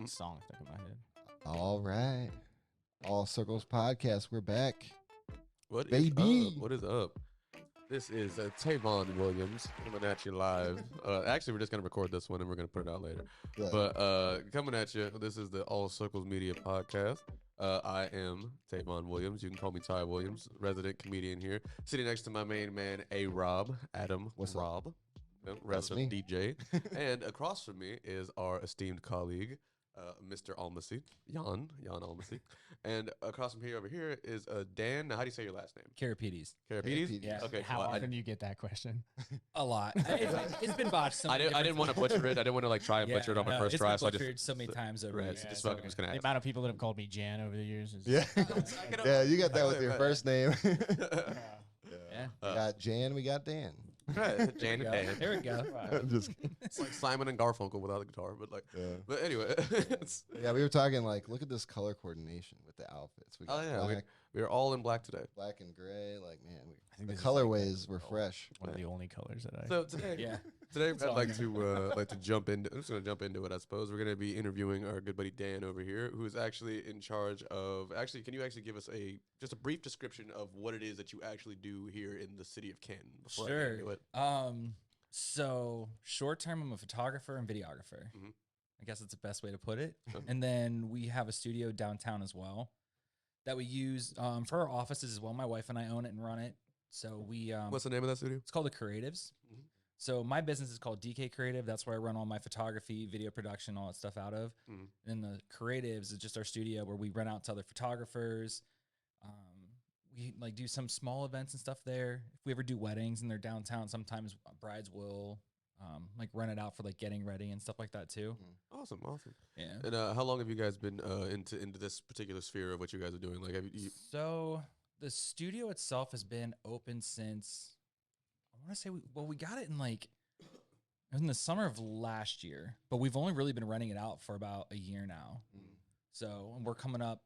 Song stuck in my head. All right. All Circles Podcast. We're back. What Baby. is up? What is up? This is Taivon Williams coming at you live. Actually, we're just going to record this one and we're going to put it out later. Yeah. But coming at you, this is the All Circles Media Podcast. I am Taivon Williams. You can call me Ty Williams, resident comedian here. Sitting next to my main man, Robb, Adam What's up? Robb, resident DJ. And across from me is our esteemed colleague, Mr. Almasy, Jan Almasy. And across from over here is Dan. Now, how do you say your last name? Karipides. Karipides? Yeah. Okay. How well, often do you get that question? A lot. It's been botched. So I many didn't want to different butcher it. I didn't want to like try and butcher it on my first try. It's So I been just butchered so many times over. right, years. so just so fucking just gonna The ask. amount of people that have called me Jan over the years is Yeah. Yeah, you got that with your Right. first name. Yeah. We got Jan, we got Dan. Right, Jan and Dan. There we go. I'm just kidding. It's like Simon and Garfunkel without the guitar, but like. Yeah. But anyway, it's, Yeah, we were talking like, look at this color coordination with the outfits. We got oh yeah, black, we are all in black today. black and gray. Like, man, I think the this is like colorways were fresh. one of the only colors that I. So today, Yeah. today all I'd like to jump into. I'm just gonna jump into it. I suppose we're gonna be interviewing our good buddy Dan over here, who is actually in charge of. Actually, can you actually give us just a brief description of what it is that you actually do here in the city of Canton? Before I get Sure. into it? So short term, I'm a photographer and videographer. Mhm. I guess that's the best way to put it. Okay. And then we have a studio downtown as well that we use for our offices as well. My wife and I own it and run it. So we What's the name of that studio? it's called the Creatives. Mhm. So my business is called DK Creative. That's where I run all my photography, video production, all that stuff out of. Mhm. And the Creatives is just our studio where we rent out to other photographers. We like do some small events and stuff there. If we ever do weddings and they're downtown, sometimes brides will like rent it out for like getting ready and stuff like that too. Awesome. Yeah. And how long have you guys been into this particular sphere of what you guys are doing? Like, have you So the studio itself has been open since I want to say we got it in like it was in the summer of last year, but we've only really been renting it out for about a year now. So and we're coming up,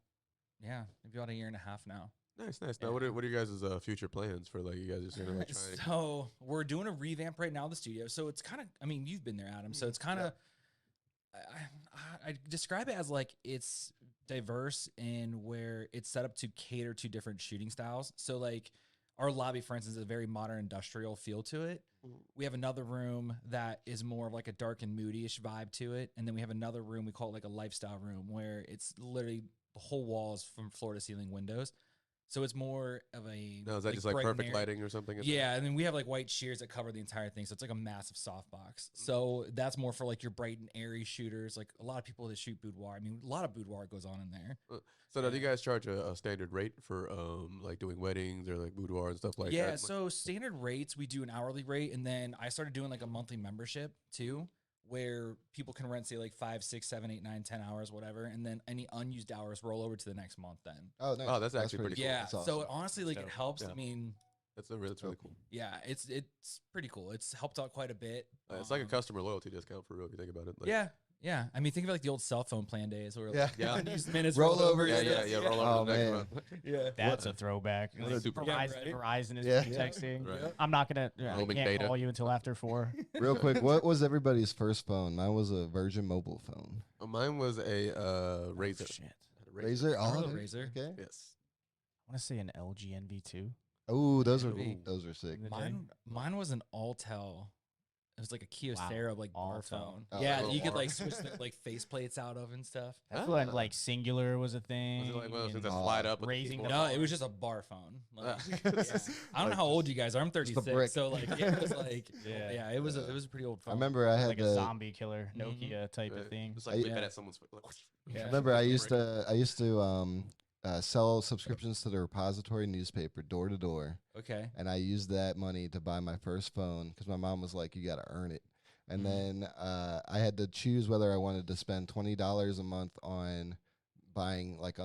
maybe about a year and a half now. nice. Now, Yeah. what are you guys' future plans for like you guys just gonna like try? So we're doing a revamp right now of the studio. So it's kind of, I mean, you've been there, Adam. So it's kind of, I describe it as like it's diverse in where it's set up to cater to different shooting styles. So like our lobby, for instance, is a very modern industrial feel to it. We have another room that is more of like a dark and moody-ish vibe to it. And then we have another room, we call it like a lifestyle room, where it's literally the whole walls from floor to ceiling windows. So it's more of a No, is that just like bright perfect mirror- lighting or something? Yeah, and then we have like white shears that cover the entire thing, so it's like a massive softbox. So that's more for like your bright and airy shooters. Like a lot of people that shoot boudoir. I mean, a lot of boudoir goes on in there. So now do you guys charge a standard rate for like doing weddings or like boudoir and stuff like that? Yeah, Like- so standard rates, we do an hourly rate, and then I started doing like a monthly membership too, where people can rent, say, like 5, 6, 7, 8, 9, 10 hours, whatever, and then any unused hours roll over to the next month. Then Oh, nice. Oh, that's actually pretty cool. yeah, That's so awesome. honestly, like it dope. helps. Yeah. I mean, That's really cool. yeah, it's pretty cool. It's helped out quite a bit. It's like a customer loyalty discount for real if you think about it. Like, Yeah. I mean, think of it like the old cell phone plan days where Yeah. Yeah. unused minutes Roll over, over. Yeah. Roll Oh, over to the next man. month. Yeah. That's a throwback. What a super- Yeah, Verizon, right. Verizon is Yeah. texting. Right. I'm not gonna. I Roaming can't data. call you until after 4. Real quick, what was everybody's first phone? Mine was a Virgin mobile phone. Mine was a Razor. Shit. I had a Razor? Oh, there- Razor. Okay. Yes. I want to say an LG NV2. Oh, those are Ooh. sick. In the day. Mine was an Altel. It was like a Kyocera like bar Altel. phone. Oh, Yeah, oh, that you could bar. like switch the like face plates out of and stuff. That's when like Singular was a thing. Was it like one of those things that and slide up with the raising keyboard? the No, bar. it was just a bar phone. Like, Ah. yeah. I don't know how old you guys are. I'm brick. 36, so like it was like Yeah. it was a pretty old phone. I remember I had like a the. zombie killer Nokia type Right. of thing. Just like I- whip it Yeah. at someone's foot. Like, Yeah. I remember I used to sell subscriptions to the repository newspaper door to door, Okay. and I used that money to buy my first phone because my mom was like, "You got to earn it." And then I had to choose whether I wanted to spend $20 a month on buying like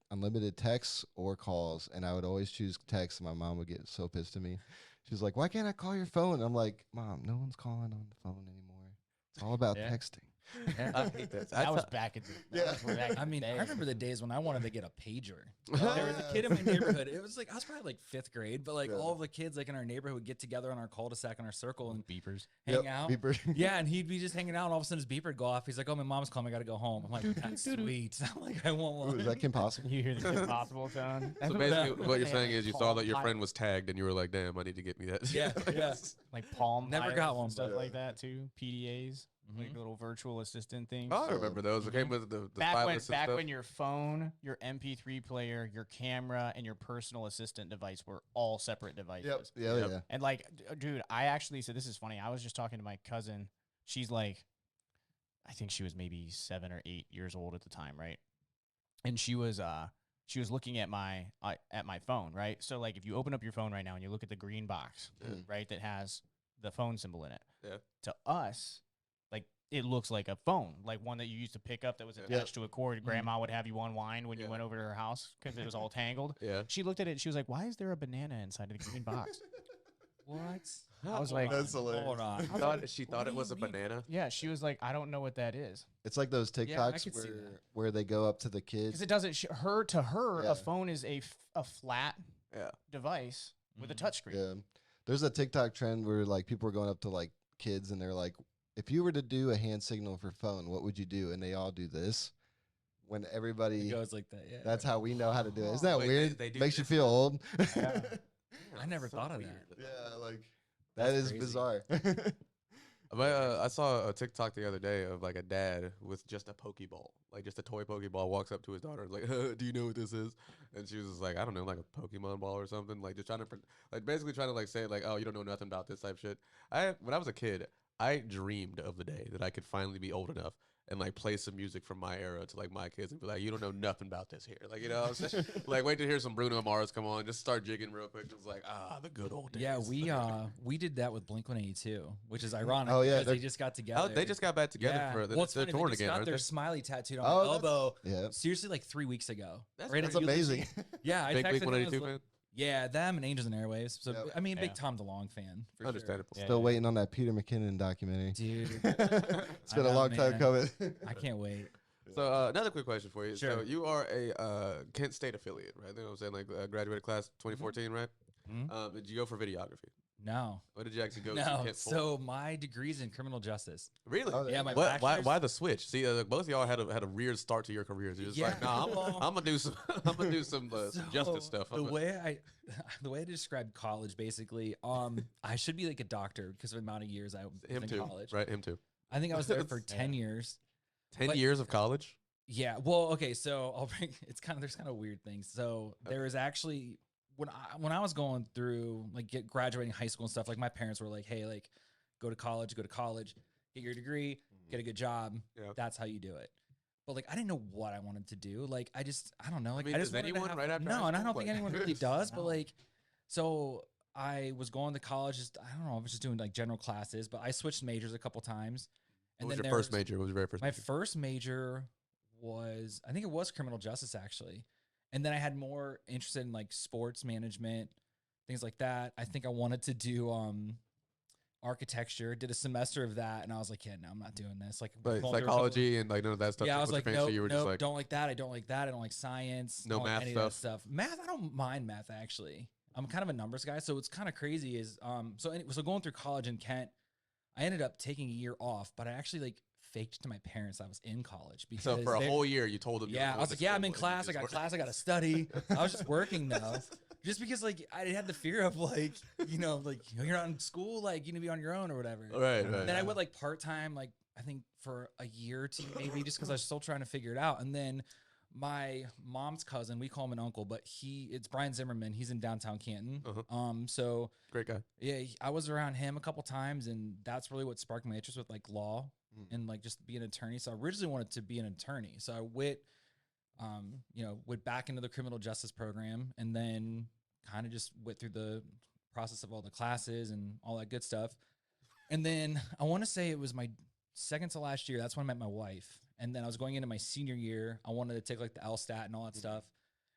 unlimited texts or calls, and I would always choose text. And my mom would get so pissed at me. She's like, "Why can't I call your phone?" And I'm like, "Mom, no one's calling on the phone anymore. It's all about Yeah. texting." I hate that. That was back in the Yeah. that was back in I mean, the I day. remember the days when I wanted to get a pager. There was a kid in my neighborhood. It was like I was probably like 5th grade, but like Yeah. all of the kids like in our neighborhood would get together on our cul-de-sac in our circle and beepers. hang out. Beeper. Yeah, and he'd be just hanging out, and all of a sudden his beeper would go off. He's like, "Oh, my mom's calling. I gotta go home." I'm like, "That's sweet." I'm like, "I want Ooh, one." is that Kim Possible? You hear the impossible tone? So basically, what you're saying is you saw that your friend was tagged, and you were like, "Damn, I need to get me that." Yeah, yeah. like Palm Never Pilot got and one, stuff but- like that too. PDAs, like Mhm. little virtual assistant things. Oh, I remember those. It came with the stylus and back stuff. when your phone, your MP3 player, your camera, and your personal assistant device were all separate devices. Yep. Yeah, Yep. yeah. And like, dude, I actually so this is funny. I was just talking to my cousin. She's like, I think she was maybe 7 or 8 years old at the time, right? And she was looking at my phone, right? So like, if you open up your phone right now and you look at the green box, Yeah. right, that has the phone symbol in it. Yeah. To us, like it looks like a phone, like one that you used to pick up that was Yeah. attached to a cord. Grandma would have you unwind when you Yeah. went over to her house because it was all tangled. Yeah. She looked at it and she was like, "Why is there a banana inside of the green box?" What? I was like, That's hilarious. Hold on. She What thought do it was you a mean? banana. Yeah, she was like, "I don't know what that is." It's like those Yeah, I TikToks could see that. where they go up to the Because kids. it doesn't. To her, Yeah. a phone is a flat Yeah. device with a Mhm. touchscreen. Yeah. There's a TikTok trend where like people are going up to like kids and they're like, if you were to do a hand signal for phone, what would you do? And they all do this. When It everybody, goes like that. Yeah. that's how we know how to do it. Isn't that Wait, weird? they do Makes you this feel now? old. Yeah. I never So thought of weird. that. Yeah, like that That's is crazy. bizarre. I saw a TikTok the other day of like a dad with just a Pokeball, like just a toy Pokeball, walks up to his daughter and is like, "Do you know what this is?" And she was just like, "I don't know, like a Pokemon ball or something." Like just trying to, like basically trying to like say like, "Oh, you don't know nothing about this type shit." When I was a kid, I dreamed of the day that I could finally be old enough and like play some music from my era to like my kids and be like, "You don't know nothing about this here." Like, you know what I'm saying? Like wait to hear some Bruno Mars come on, just start jigging real quick. It's like, the good old days. Yeah, we did that with Blink-182, which is ironic. Oh, yeah, because they they're- just got together. Oh, they just got back together Yeah. for Well, it's they're funny, they touring just again, got aren't their they? smiley tattooed on Oh, my that's- elbow. Yeah. Seriously, like 3 weeks ago. That's Right at crazy. ULC. Amazing. Yeah, I Big texted Blink him, I was 182 like- fan. Yeah, them and Angels and Airwaves. So Yep. I mean, big Yeah. Tom DeLonge fan. For Understandable. Yeah. Still waiting on that Peter McKinnon documentary. Sure. Dude, It's been I a know, long time man. coming. I can't wait. So another quick question for you. So Sure. you are a Kent State affiliate, right? You know what I'm saying? Like graduated class 2014, right? Mhm. Did you go for videography? No, What did you actually go to no. Kent for? So my degree's in criminal justice. Really? Oh, Yeah, my Why bachelor's- the switch? See, both of y'all had a weird start to your careers. You're just like, Yeah, nah, well- I'm gonna do some some justice So, stuff. The way I describe college, basically, I should be like a doctor because of the amount of years I was him in too, college. right? Him too. I think I was there for Yeah. 10 years. 10 But- years of college. Yeah. Well, okay. So I'll bring. There's kind of weird things. So there was actually when I was going through like graduating high school and stuff. Like my parents were like, "Hey, like go to college, get your degree, get a good job. Yeah. That's how you do it." But like I didn't know what I wanted to do. Like I don't know. Like mean, I just does wanted to anyone have- right after no, high and I school? don't think Like- anyone really does. But No. like, so I was going to college. Just I don't know. I was just doing like general classes, but I switched majors a couple times. What was then your there first major? What was your very first my major? first major was, I think it was criminal justice actually. And then I had more interested in like sports management, things like that. I think I wanted to do architecture, did a semester of that. And I was like, yeah, no, I'm not doing this. Like But going through a couple- psychology and like none of that stuff. Yeah, I was was like, your no, fancy, you were just nope, like, don't like that. I don't like that. I don't like science. No don't like math any of that stuff? stuff. Math, I don't mind math actually. I'm kind of a numbers guy, so it's kind of crazy. So going through college in Kent, I ended up taking a year off, but I actually like faked to my parents I was in college because so for a they- whole year you told them. you were yeah, I going was to like, yeah, I'm school in and you class. I just got weren't. class. I got to study. I was just working though, just because like I had the fear of like you're not in school, like you need to be on your own or whatever. Right, And right. then I went like part time, like I think for a year or two maybe, just because I was still trying to figure it out. And then my mom's cousin, we call him an uncle, but it's Brian Zimmerman. He's in downtown Canton. Uh-huh. So Great guy. yeah, I was around him a couple times, and that's really what sparked my interest with like law and like just be an attorney. So I originally wanted to be an attorney. So I went back into the criminal justice program, and then kind of just went through the process of all the classes and all that good stuff. And then I want to say it was my second to last year. That's when I met my wife. And then I was going into my senior year. I wanted to take like the LSAT and all that stuff.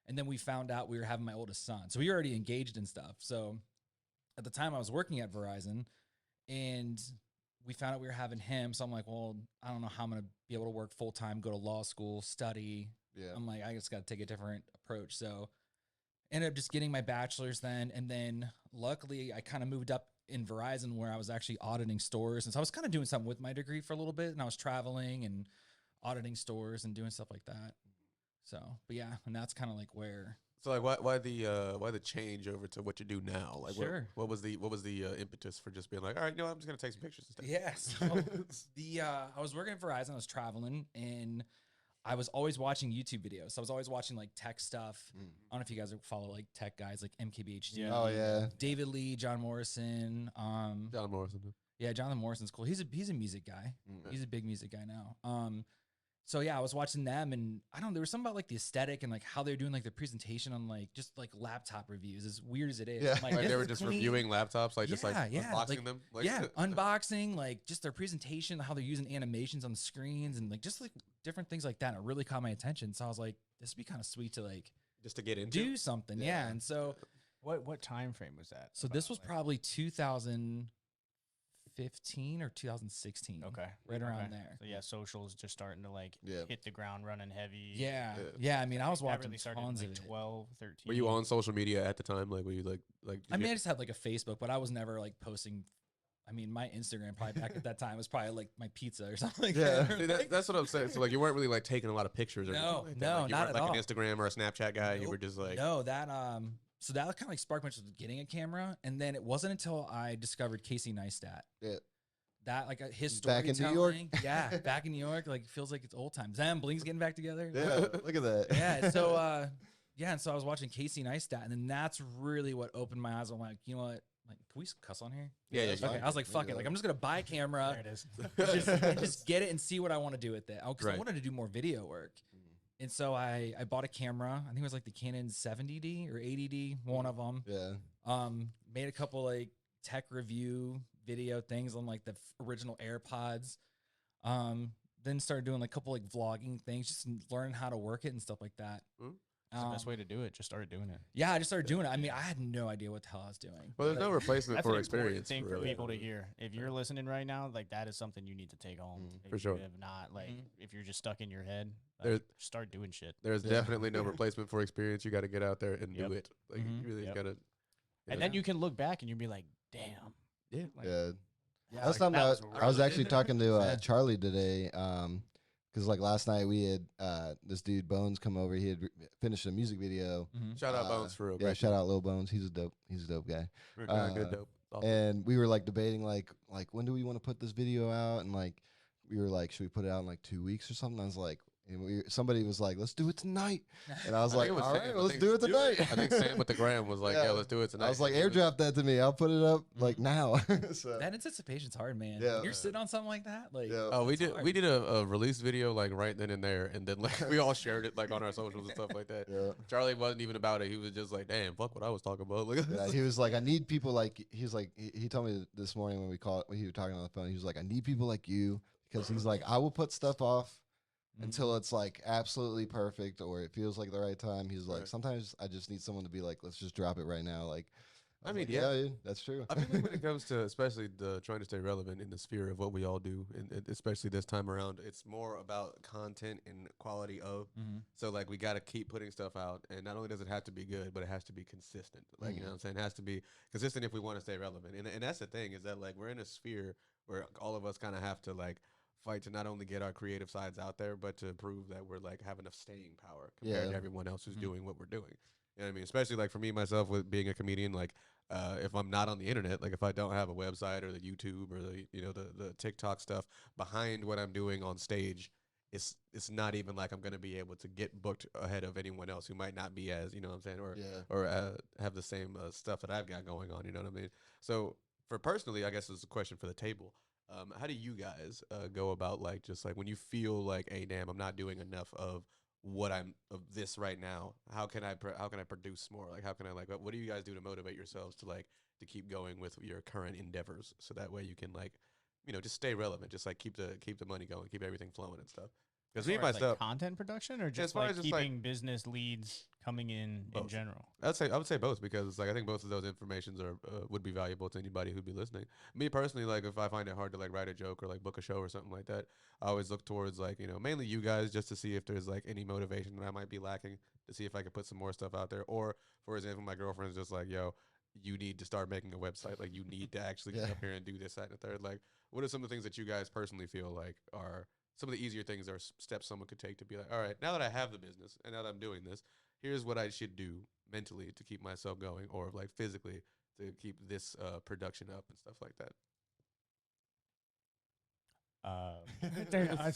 And then we found out we were having my oldest son. So we were already engaged and stuff. So at the time I was working at Verizon, and we found out we were having him. So I'm like, well, I don't know how I'm going to be able to work full time, go to law school, study. Yeah. I'm like, I just got to take a different approach. So ended up just getting my bachelor's then. And then luckily I kind of moved up in Verizon where I was actually auditing stores. And so I was kind of doing something with my degree for a little bit. And I was traveling and auditing stores and doing stuff like that. So, but yeah, and that's kind of like where. So like why the change over to what you do now? Like Sure. what was the impetus for just being like, all right, I'm just gonna take some pictures instead. Yeah. So I was working at Verizon, I was traveling, and I was always watching YouTube videos. So I was always watching like tech stuff. I don't know if you guys follow like tech guys like MKBHD. Yeah. Oh yeah. David Lee, John Morrison. John Morrison. Yeah, Jonathan Morrison's cool. He's a music guy. He's a big music guy now. So yeah, I was watching them, and I don't know, there was something about like the aesthetic and like how they're doing like the presentation on like just like laptop reviews, as weird as it is. Yeah. I'm Like this they were is just clean. reviewing laptops, like just like Yeah, unboxing like- them. Like, Yeah, unboxing, like just their presentation, how they're using animations on the screens, and like just like different things like that. And it really caught my attention. So I was like, this would be kind of sweet to like just to get into. do something. Yeah. And so What time frame was that? so this was probably 2015 or 2016. okay, Right around okay. there. So yeah, socials just starting to like Yeah. hit the ground running heavy. Yeah. Yeah. Yeah. I mean, I was That watching really started tons like of it. 12, 13. Were you on social media at the time? Like were you like? Did I you mean, I get- just had like a Facebook, but I was never like posting. I mean, my Instagram probably back at that time was probably like my pizza or something like Yeah. that. See, that's what I'm saying. So like you weren't really like taking a lot of pictures or No, anything like that. no, Like, you not weren't at like all. an Instagram or a Snapchat guy. You were Nope. just like No, that so that kind of like sparked my interest in getting a camera, and then it wasn't until I discovered Casey Neistat Yeah. that like his Back in New York? storytelling. Yeah, back in New York, like feels like it's old times. Them Bling's getting back together. Yeah. Look at that. Yeah. So yeah, and so I was watching Casey Neistat, and then that's really what opened my eyes. I'm like, you know what? Like, can we cuss on here? Yeah, that's Okay. fine. I was like, We fuck do it. Like, that. I'm just gonna buy a camera. There it is. just get it and see what I want to do with it. Because Right. I wanted to do more video work. And so I bought a camera. I think it was like the Canon 70D or 80D, one of them. Yeah. Made a couple like tech review video things on like the original AirPods. Then started doing like a couple like vlogging things, just learning how to work it and stuff like that. That's the best way to do it. Just started doing it. Yeah, I just started doing it. I mean, I had no idea what the hell I was doing. well, there's no replacement That's for an important experience. thing for really. people to hear. If you're listening right now, like that is something you need to take home. If For sure. You have not like Mhm. if you're just stuck in your head, There's- like, start doing shit. There's Yeah. definitely no replacement for experience. You got to get out there and Yep. do it. Like Mhm. you really Yep. got to. And then you can look back and you'll be like, damn. Yeah. Like, Yeah. Yeah, Last like, time that I was I was really actually good. talking to Yeah. Charlie today, because like last night we had this dude Bones come over. He had finished a music video. Mhm. Shout out Bones for real. Yeah, great shout dude. out Lil Bones. He's a dope guy. Good guy, good uh, dope. Awesome. And we were like debating like when do we want to put this video out? And like we were like, should we put it out in like 2 weeks or something? I was like, and somebody was like, let's do it tonight. And I was I like, think it was all Sam. right, I well, let's think- do it tonight. I think Sam with the gram was like, Yeah. yeah, let's do it tonight. I was like, He airdrop that to me. I'll put it up like now. So That anticipation's hard, man. Yeah. When you're sitting on something like that, like yeah. Oh, we It's did hard. we did a release video like right then and there, and then like we all shared it like on our socials and stuff like that. Yeah. Charlie wasn't even about it. He was just like, damn, fuck what I was talking about. Like, Yeah, he was like, I need people like. He's like, he told me this morning when we were talking on the phone. He was like, I need people like you because he's like, I will put stuff off until it's like absolutely perfect or it feels like the right time. He's like, Right. sometimes I just need someone to be like, let's just drop it right now. Like, I was mean, like, yeah. dude, that's true. I think when it comes to especially the trying to stay relevant in the sphere of what we all do, and especially this time around, it's more about content and quality of. Mhm. So like we got to keep putting stuff out, and not only does it have to be good, but it has to be consistent. Like you know what I'm saying, it has to be consistent if we want to stay relevant. And that's the thing is that like we're in a sphere where all of us kind of have to like fight to not only get our creative sides out there, but to prove that we're like have enough staying power compared Yeah. to everyone else who's Mhm. doing what we're doing. You know what I mean? Especially like for me myself with being a comedian, like if I'm not on the internet, like if I don't have a website or the YouTube or the the TikTok stuff behind what I'm doing on stage, it's not even like I'm gonna be able to get booked ahead of anyone else who might not be as what I'm saying or Yeah. have the same stuff that I've got going on. You know what I mean? So for personally, I guess it's a question for the table. How do you guys go about like just like when you feel like, hey, damn, I'm not doing enough of what I'm of this right now? How can I produce more? Like, how can I like what do you guys do to motivate yourselves to like to keep going with your current endeavors so that way you can like just stay relevant, just like keep the money going, keep everything flowing and stuff. Because As me far as, like, myself, content production or as just far like as just, like- keeping business leads coming in Both. general? I would say both, because like I think both of those informations are would be valuable to anybody who'd be listening. Me personally, like if I find it hard to like write a joke or like book a show or something like that, I always look towards like, you know, mainly you guys, just to see if there's like any motivation that I might be lacking, to see if I could put some more stuff out there. Or for example, my girlfriend's just like, yo, you need to start making a website. Like you need to actually get up here and do this, that, and the third. Like, what are some of the things that you guys personally feel like are some of the easier things or steps someone could take to be like, all right, now that I have the business and now that I'm doing this, here's what I should do mentally to keep myself going, or like physically to keep this production up and stuff like that.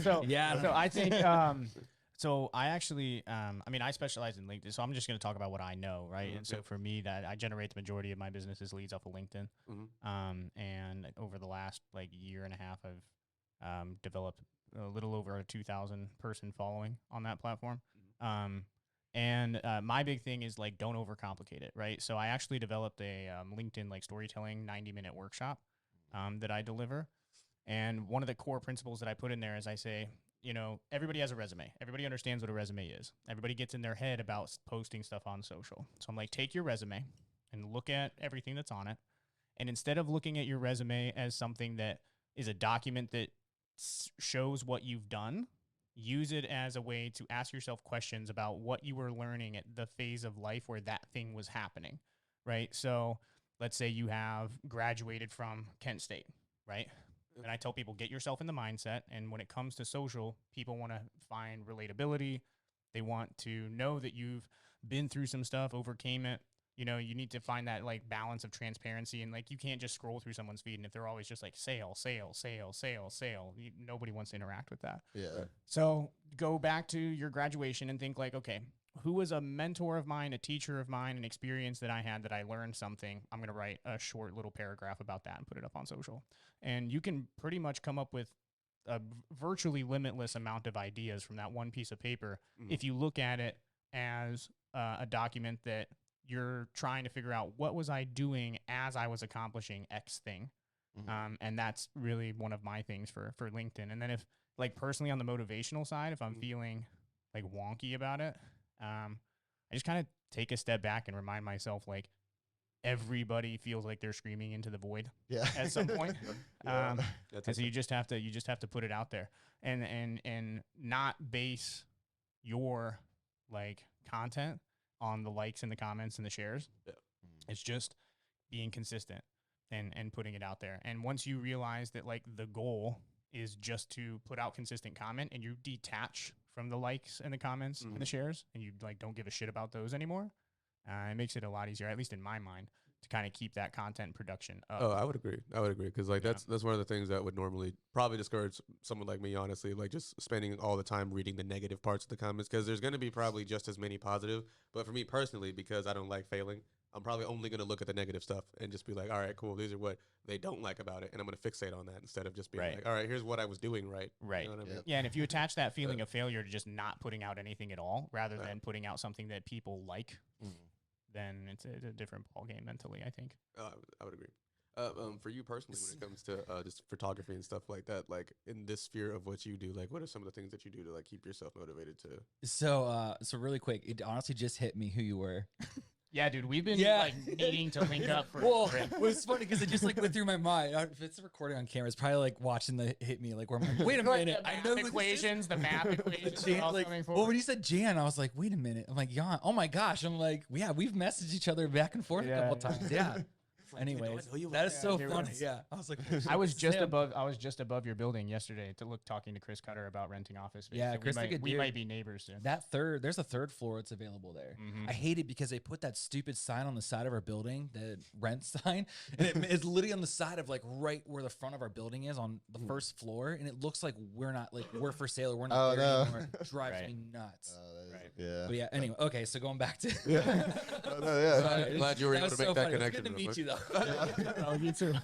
So Yeah. so I think so I actually I mean I specialize in LinkedIn, so I'm just going to talk about what I know, right? And so for me, that I generate the majority of my business's leads off of LinkedIn. And over the last like year and a half, I've developed a little over a 2,000 person following on that platform. And my big thing is like, don't overcomplicate it, right? So I actually developed a LinkedIn like storytelling 90-minute workshop that I deliver. And one of the core principles that I put in there is I say, you know, everybody has a resume. Everybody understands what a resume is. Everybody gets in their head about posting stuff on social. So I'm like, take your resume and look at everything that's on it. And instead of looking at your resume as something that is a document that shows what you've done, use it as a way to ask yourself questions about what you were learning at the phase of life where that thing was happening, right? So let's say you have graduated from Kent State, right? And I tell people, get yourself in the mindset. And when it comes to social, people want to find relatability. They want to know that you've been through some stuff, overcame it. You know, you need to find that like balance of transparency, and like you can't just scroll through someone's feed, and if they're always just like sale, sale, sale, sale, sale, nobody wants to interact with that. Yeah. So go back to your graduation and think like, okay, who was a mentor of mine, a teacher of mine, an experience that I had that I learned something? I'm going to write a short little paragraph about that and put it up on social. And you can pretty much come up with a virtually limitless amount of ideas from that one piece of paper if you look at it as a document that you're trying to figure out, what was I doing as I was accomplishing X thing. And that's really one of my things for LinkedIn. And then if like personally on the motivational side, if I'm feeling like wonky about it, I just kind of take a step back and remind myself like everybody feels like they're screaming into the void at some point. And so you just have to put it out there and not base your like content on the likes and the comments and the shares. It's just being consistent and putting it out there. And once you realize that like the goal is just to put out consistent comment, and you detach from the likes and the comments and the shares, and you like don't give a shit about those anymore, it makes it a lot easier, at least in my mind, to kind of keep that content production up. Oh, I would agree. Because like that's one of the things that would normally probably discourage someone like me, honestly, like just spending all the time reading the negative parts of the comments, because there's going to be probably just as many positive. But for me personally, because I don't like failing, I'm probably only going to look at the negative stuff and just be like, all right, cool, these are what they don't like about it, and I'm going to fixate on that instead of just being like, all right, here's what I was doing right. Right. You know what I mean? Yeah, and if you attach that feeling of failure to just not putting out anything at all, rather than putting out something that people like, then it's a different ballgame mentally, I think. I would agree. For you personally, when it comes to just photography and stuff like that, like in this sphere of what you do, like what are some of the things that you do to like keep yourself motivated to? So really quick, it honestly just hit me who you were. Yeah, dude, we've been like needing to link up for. Well, it was funny because it just like went through my mind. If it's a recording on camera, it's probably like watching the hit me, like where I'm like, wait a minute, I know equations, the math equations. Well, when you said Jan, I was like, wait a minute. I'm like, Jan. Oh my gosh. I'm like, yeah, we've messaged each other back and forth a couple times. Yeah. Anyways, that is so funny. Yeah, I was like, I was just above your building yesterday talking to Chris Cutter about renting office space. Yeah, so Chris, we might be neighbors soon. There's a third floor that's available there. I hate it because they put that stupid sign on the side of our building, the rent sign, and it's literally on the side of like right where the front of our building is on the first floor, and it looks like we're for sale or we're not there anymore. It drives me nuts. Yeah. But yeah. Anyway, okay. So going back to Glad you were able to make that connection. Good to meet you though. Oh, you too.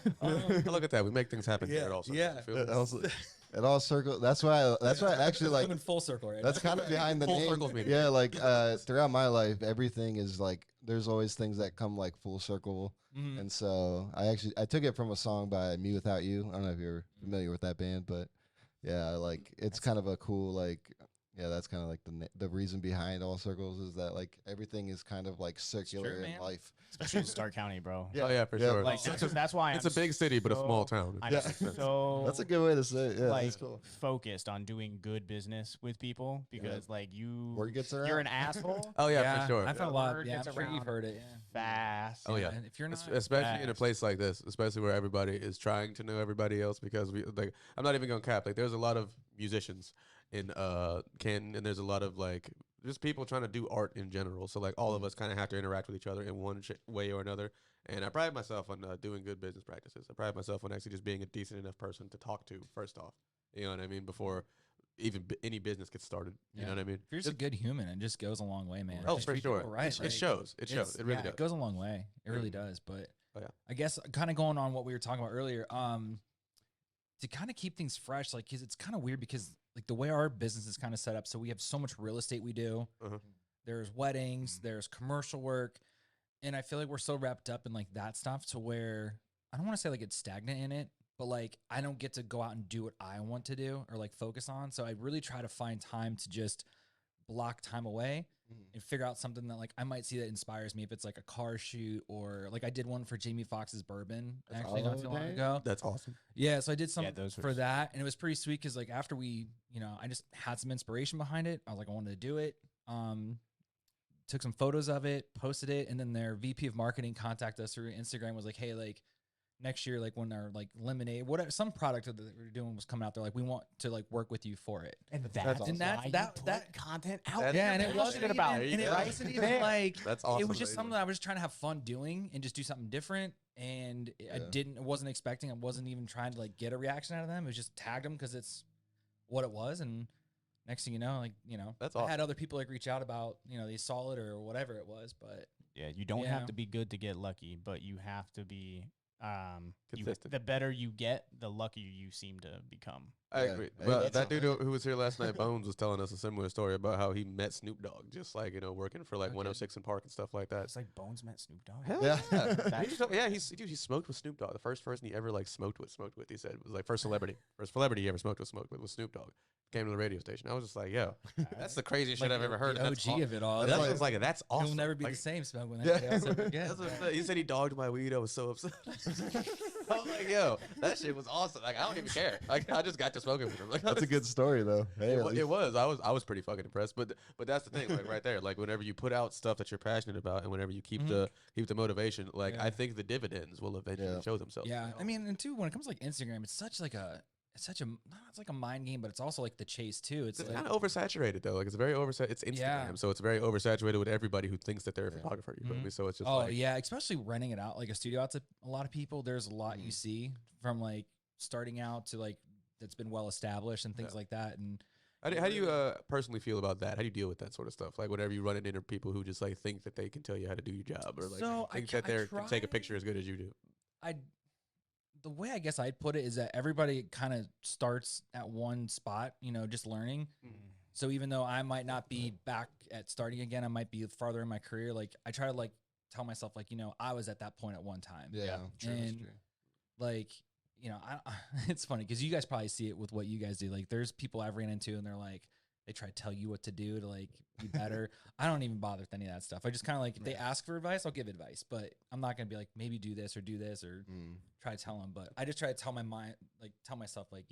Look at that. We make things happen here also. Yeah. It all circle. That's why I actually like. I'm in full circle right That's now. kind of behind the Full name. circles meeting. Yeah, like throughout my life, everything is like there's always things that come like full circle. And so I took it from a song by Me Without You. I don't know if you're familiar with that band, but yeah, like it's kind of a cool like Yeah, that's kind of like the reason behind all circles is that like everything is kind of like circular in man. life. Especially in Stark County, bro. Yeah. Oh yeah, for Yeah. sure. Like that's why it's I'm a big city, but a small so- town. I'm Yeah. so That's a good way to say it. Yeah, like that's cool. focused on doing good business with people because like Word gets around. you're an asshole Oh yeah, for sure. I've heard a The lot. word Yeah, gets I'm sure you've around heard it. Yeah. fast. Oh, yeah. And if you're not, Especially in a Facts. place like this, especially where everybody is trying to know everybody else, because we like I'm not even gonna cap. Like there's a lot of musicians in Canton, and there's a lot of like just people trying to do art in general. So like all of us kind of have to interact with each other in one way or another. And I pride myself on doing good business practices. I pride myself on actually just being a decent enough person to talk to first off. You know what I mean? Before even any business gets started. You know what I mean? if you're just a good human, it just goes a long way, man. Oh, Just for treat sure. people Right. It shows. It shows. It really does. It goes a long way. It really does. But Oh, yeah. I guess kind of going on what we were talking about earlier, to kind of keep things fresh, like, cause it's kind of weird because like the way our business is kind of set up, so we have so much real estate we do. Uh-huh. There's weddings, there's commercial work, and I feel like we're so wrapped up in like that stuff to where I don't want to say like it's stagnant in it, but like I don't get to go out and do what I want to do or like focus on. So I really try to find time to just block time away and figure out something that like I might see that inspires me. If it's like a car shoot or like I did one for Jamie Foxx's bourbon actually not too long ago. That's awesome. Yeah, so I did some those for were- that, and it was pretty sweet because like after we, I just had some inspiration behind it. I was like, I wanted to do it. Took some photos of it, posted it, and then their VP of marketing contacted us through Instagram. Was like, hey, like next year, like when our like lemonade, whatever, some product that we were doing was coming out, they're like, we want to like work with you for it. And That's that's awesome. that content out. That's- Yeah, and it That's wasn't passionate even, about. and it Yeah. wasn't even like That's awesome. it was just Amazing. something that I was just trying to have fun doing and just do something different. And I wasn't expecting, I wasn't even trying to like get a reaction out of them. It was just tagged them because it's what it was. And next thing you know, like, That's I had awesome. other people like reach out about, they saw it or whatever it was. But Yeah, you don't Yeah. have to be good to get lucky, but you have to be Consistent. the better you get, the luckier you seem to become. I Yeah. agree. Hey, But that's that dude something. who was here last night, Bones, was telling us a similar story about how he met Snoop Dogg, just like, working for like Okay. 106 and Park and stuff like that. It's like Bones met Snoop Dogg. Hell Yeah. yeah. He smoked with Snoop Dogg. The first person he ever like smoked with, he said, was like first celebrity he ever smoked with was Snoop Dogg. Came to the radio station. I was just like, yo, that's the craziest shit I've ever heard. The and that's OG of it all. That's like- just like, that's awesome. He'll never be Like, the same smoke when Yeah. that else ever again. That's what I'm saying. He said he dogged my weed. I was so upset. I was like, yo, that shit was awesome. Like, I don't even care. Like, I just got to smoking with him. Like, That's a good story though. Hey, at least- it was. I was pretty fucking impressed. But that's the thing, like right there. Like whenever you put out stuff that you're passionate about, and whenever you keep the motivation, like Yeah. I think the dividends will eventually Yeah. show themselves. Yeah, I mean, and too, when it comes to like Instagram, it's such like a mind game, but it's also like the chase too. It's It's like, kind of oversaturated though. Like it's very oversaturated. It's Instagram, Yeah. so it's very oversaturated with everybody who thinks that they're a Yeah. photographer. You feel Mhm. me? So it's just oh like, yeah, especially renting it out like a studio out to a lot of people. There's a lot you see from like starting out to like that's been well established and things Yeah. like that. And how do you personally feel about that? How do you deal with that sort of stuff? Like whenever you run into people who just like think that they can tell you how to do your job, or like So, I think ca- that they I can take a try- picture as good as you do. the way I guess I'd put it is that everybody kind of starts at one spot, just learning. So even though I might not be back at starting again, I might be farther in my career. Like I try to like tell myself like, I was at that point at one time. Yeah, true, that's And- true. Like, it's funny because you guys probably see it with what you guys do. Like there's people I've ran into and they're like, they try to tell you what to do to like be better. I don't even bother with any of that stuff. I just kind of like, if they ask for advice, I'll give advice, but I'm not going to be like, maybe do this or try to tell them. But I just try to tell tell myself like,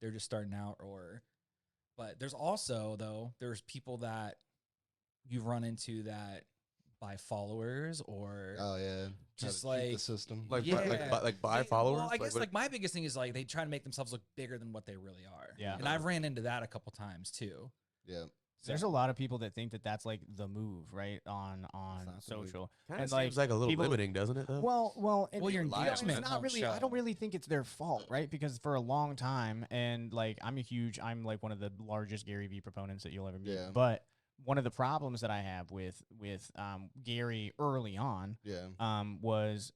they're just starting out but there's also though, there's people that you've run into that buy followers or Oh yeah, Try just to cheat the like- system. Like Yeah. like buy They- followers. Well, I guess what- like my biggest thing is like they try to make themselves look bigger than what they really are. Yeah. And I've ran into that a couple times too. Yeah, There's a lot of people that think that that's like the move, right? On not the move. social. Kinda And, seems like a little people- limiting, doesn't it? Though. Well, Your engagement it's not won't really. I show. don't really think it's their fault, right? Because for a long time, and like I'm like one of the largest Gary Vee proponents that you'll ever meet. Yeah. But one of the problems that I have with Gary early on was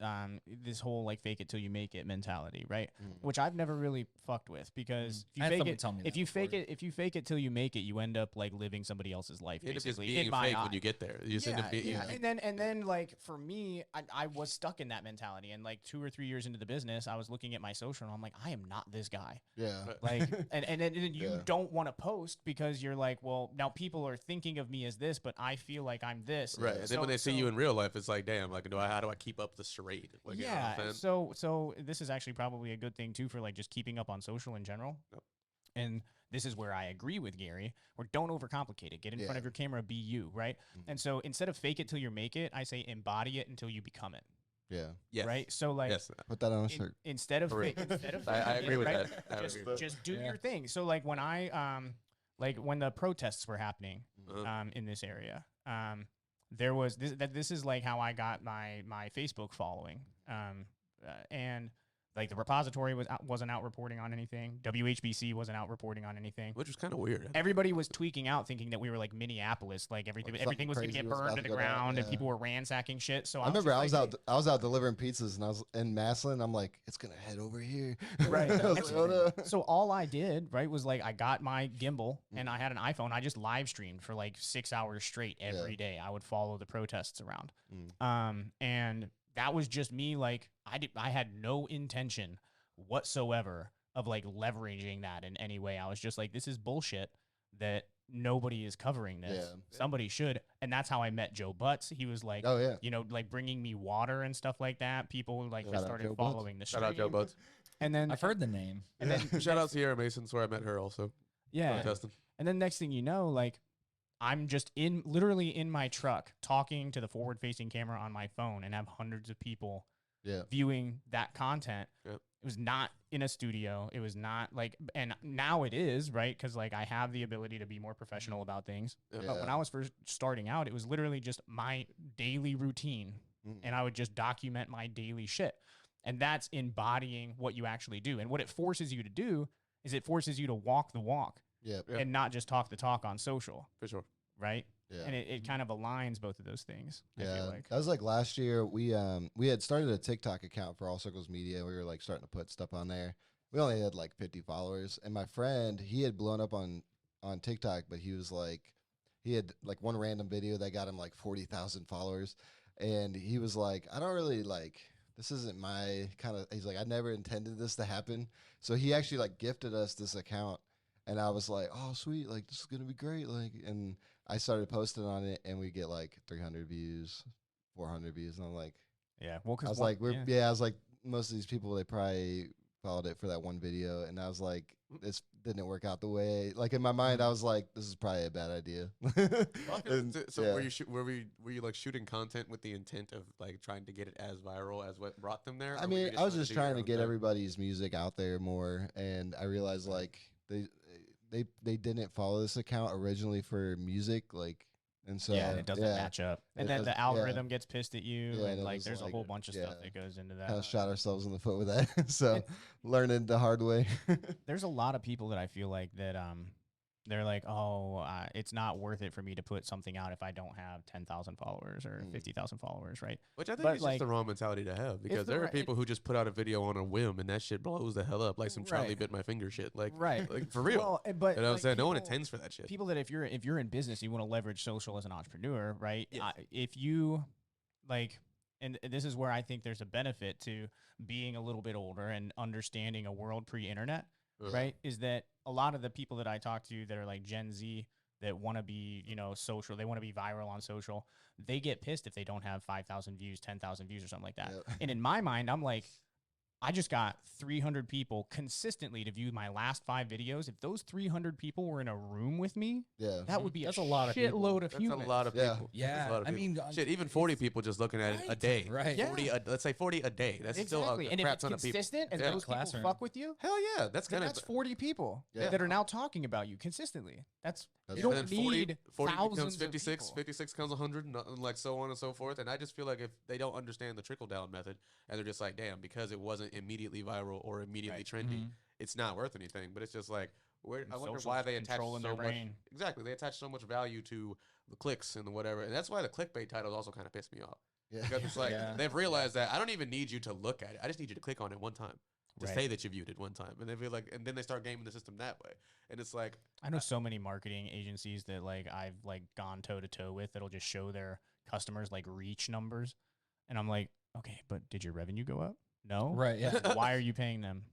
this whole like fake it till you make it mentality, right? Which I've never really fucked with, because if you fake it till you make it, you end up like living somebody else's life. It just basically, being in my fake eye. when you get there. You just end up being, And then like for me, I was stuck in that mentality, and like 2 or 3 years into the business, I was looking at my social and I'm like, I am not this guy. Like, and then you don't want to post because you're like, well, now people are thinking of me as this, but I feel like I'm this. Right. And then when they see you in real life, it's like, damn, like, how do I keep up the charade? Like, you know what I'm saying? So this is actually probably a good thing too for like just keeping up on social in general. Yep. And this is where I agree with Gary, where don't overcomplicate it. Get in front of your camera, be you, right? And so instead of fake it till you make it, I say embody it until you become it. Yes. Right. So like, put that on a shirt. Instead of I agree with that. Just do your thing. So like when when the protests were happening in this area, there was this is like how I got my Facebook following, and like the repository wasn't out reporting on anything. WHBC wasn't out reporting on anything, which was kind of weird. Everybody was tweaking out, thinking that we were like Minneapolis, like everything was going to get burned to the ground, and people were ransacking shit. So I remember I was out delivering pizzas, and I was in Massillon. I'm like, it's gonna head over here, right? So all I did, right, was like I got my gimbal and I had an iPhone. I just live streamed for like 6 hours straight every day. I would follow the protests around, and that was just me. Like I had no intention whatsoever of like leveraging that in any way. I was just like, this is bullshit that nobody is covering this. Somebody should. And that's how I met Joe Butts. He was like, you know, like bringing me water and stuff like that. People like started following the stream. Shout out Joe Butts. And then I've heard the name. And then shout out Sierra Mason's where I met her also. Yeah. And then next thing you know, like I'm just literally in my truck talking to the forward facing camera on my phone and have hundreds of people viewing that content. It was not in a studio. It was not like, and now it is, right? Because like I have the ability to be more professional about things. But when I was first starting out, it was literally just my daily routine. And I would just document my daily shit. And that's embodying what you actually do. And what it forces you to do is it forces you to walk the walk. And not just talk the talk on social. For sure. Right? And it kind of aligns both of those things. I feel like. That was like last year. We had started a TikTok account for All Circles Media. We were like starting to put stuff on there. We only had like 50 followers. And my friend, he had blown up on TikTok, but he was like, he had like one random video that got him like 40,000 followers. And he was like, I don't really like, this isn't my kind of, he's like, I never intended this to happen. So he actually like gifted us this account. And I was like, oh, sweet. Like, this is going to be great. Like, and I started posting on it and we get like 300 views, 400 views. And I'm like, well, cause I was like, I was like, most of these people, they probably followed it for that one video. And I was like, this didn't work out the way, like in my mind, I was like, this is probably a bad idea. So were you like shooting content with the intent of like trying to get it as viral as what brought them there? I mean, I was just trying to get everybody's music out there more. And I realized like they didn't follow this account originally for music, like, and so and it doesn't match up, and then the algorithm gets pissed at you, and like there's a whole bunch of stuff that goes into that. Kind of shot ourselves in the foot with that. So learning the hard way. There's a lot of people that I feel like that they're like, oh, it's not worth it for me to put something out if I don't have 10,000 followers or 50,000 followers, right? Which I think is just the wrong mentality to have, because there are people who just put out a video on a whim and that shit blows the hell up, like some Charlie bit my finger shit, like like for real. Well, but you know what I'm saying? No one intends for that shit. People that if you're in business, you want to leverage social as an entrepreneur, right? If you like, and this is where I think there's a benefit to being a little bit older and understanding a world pre-internet. Right, is that a lot of the people that I talk to that are like Gen Z that want to be, you know, social, they want to be viral on social, they get pissed if they don't have 5,000 views, 10,000 views or something like that. And in my mind, I'm like, I just got 300 people consistently to view my last 5 videos. If those 300 people were in a room with me, that would be a lot of shitload of humans. That's a lot of people. I mean, shit, even 40 people just looking at it a day. Right. 40, let's say 40 a day. That's still a and crap if ton it's of people. consistent and those people fuck with you, hell yeah, that's kind of 40 people that are now talking about you consistently. You and don't then need 40 thousands becomes of 56, people. 56 becomes 100, and like so on and so forth. And I just feel like if they don't understand the trickle down method, and they're just like, damn, because it wasn't immediately viral or immediately trendy, it's not worth anything. But it's just like, I wonder Social's why they attach controlling so their much. brain. Exactly, they attach so much value to the clicks and the whatever, and that's why the clickbait titles also kind of piss me off. Yeah. Because it's like Yeah. they've realized that I don't even need you to look at it. I just need you to click on it one time to Right. say that you viewed it one time, and they feel like, and then they start gaming the system that way. And it's like, I know so many marketing agencies that like I've like gone toe to toe with that'll just show their customers like reach numbers, and I'm like, okay, but did your revenue go up? No. Right. Yeah. Why are you paying them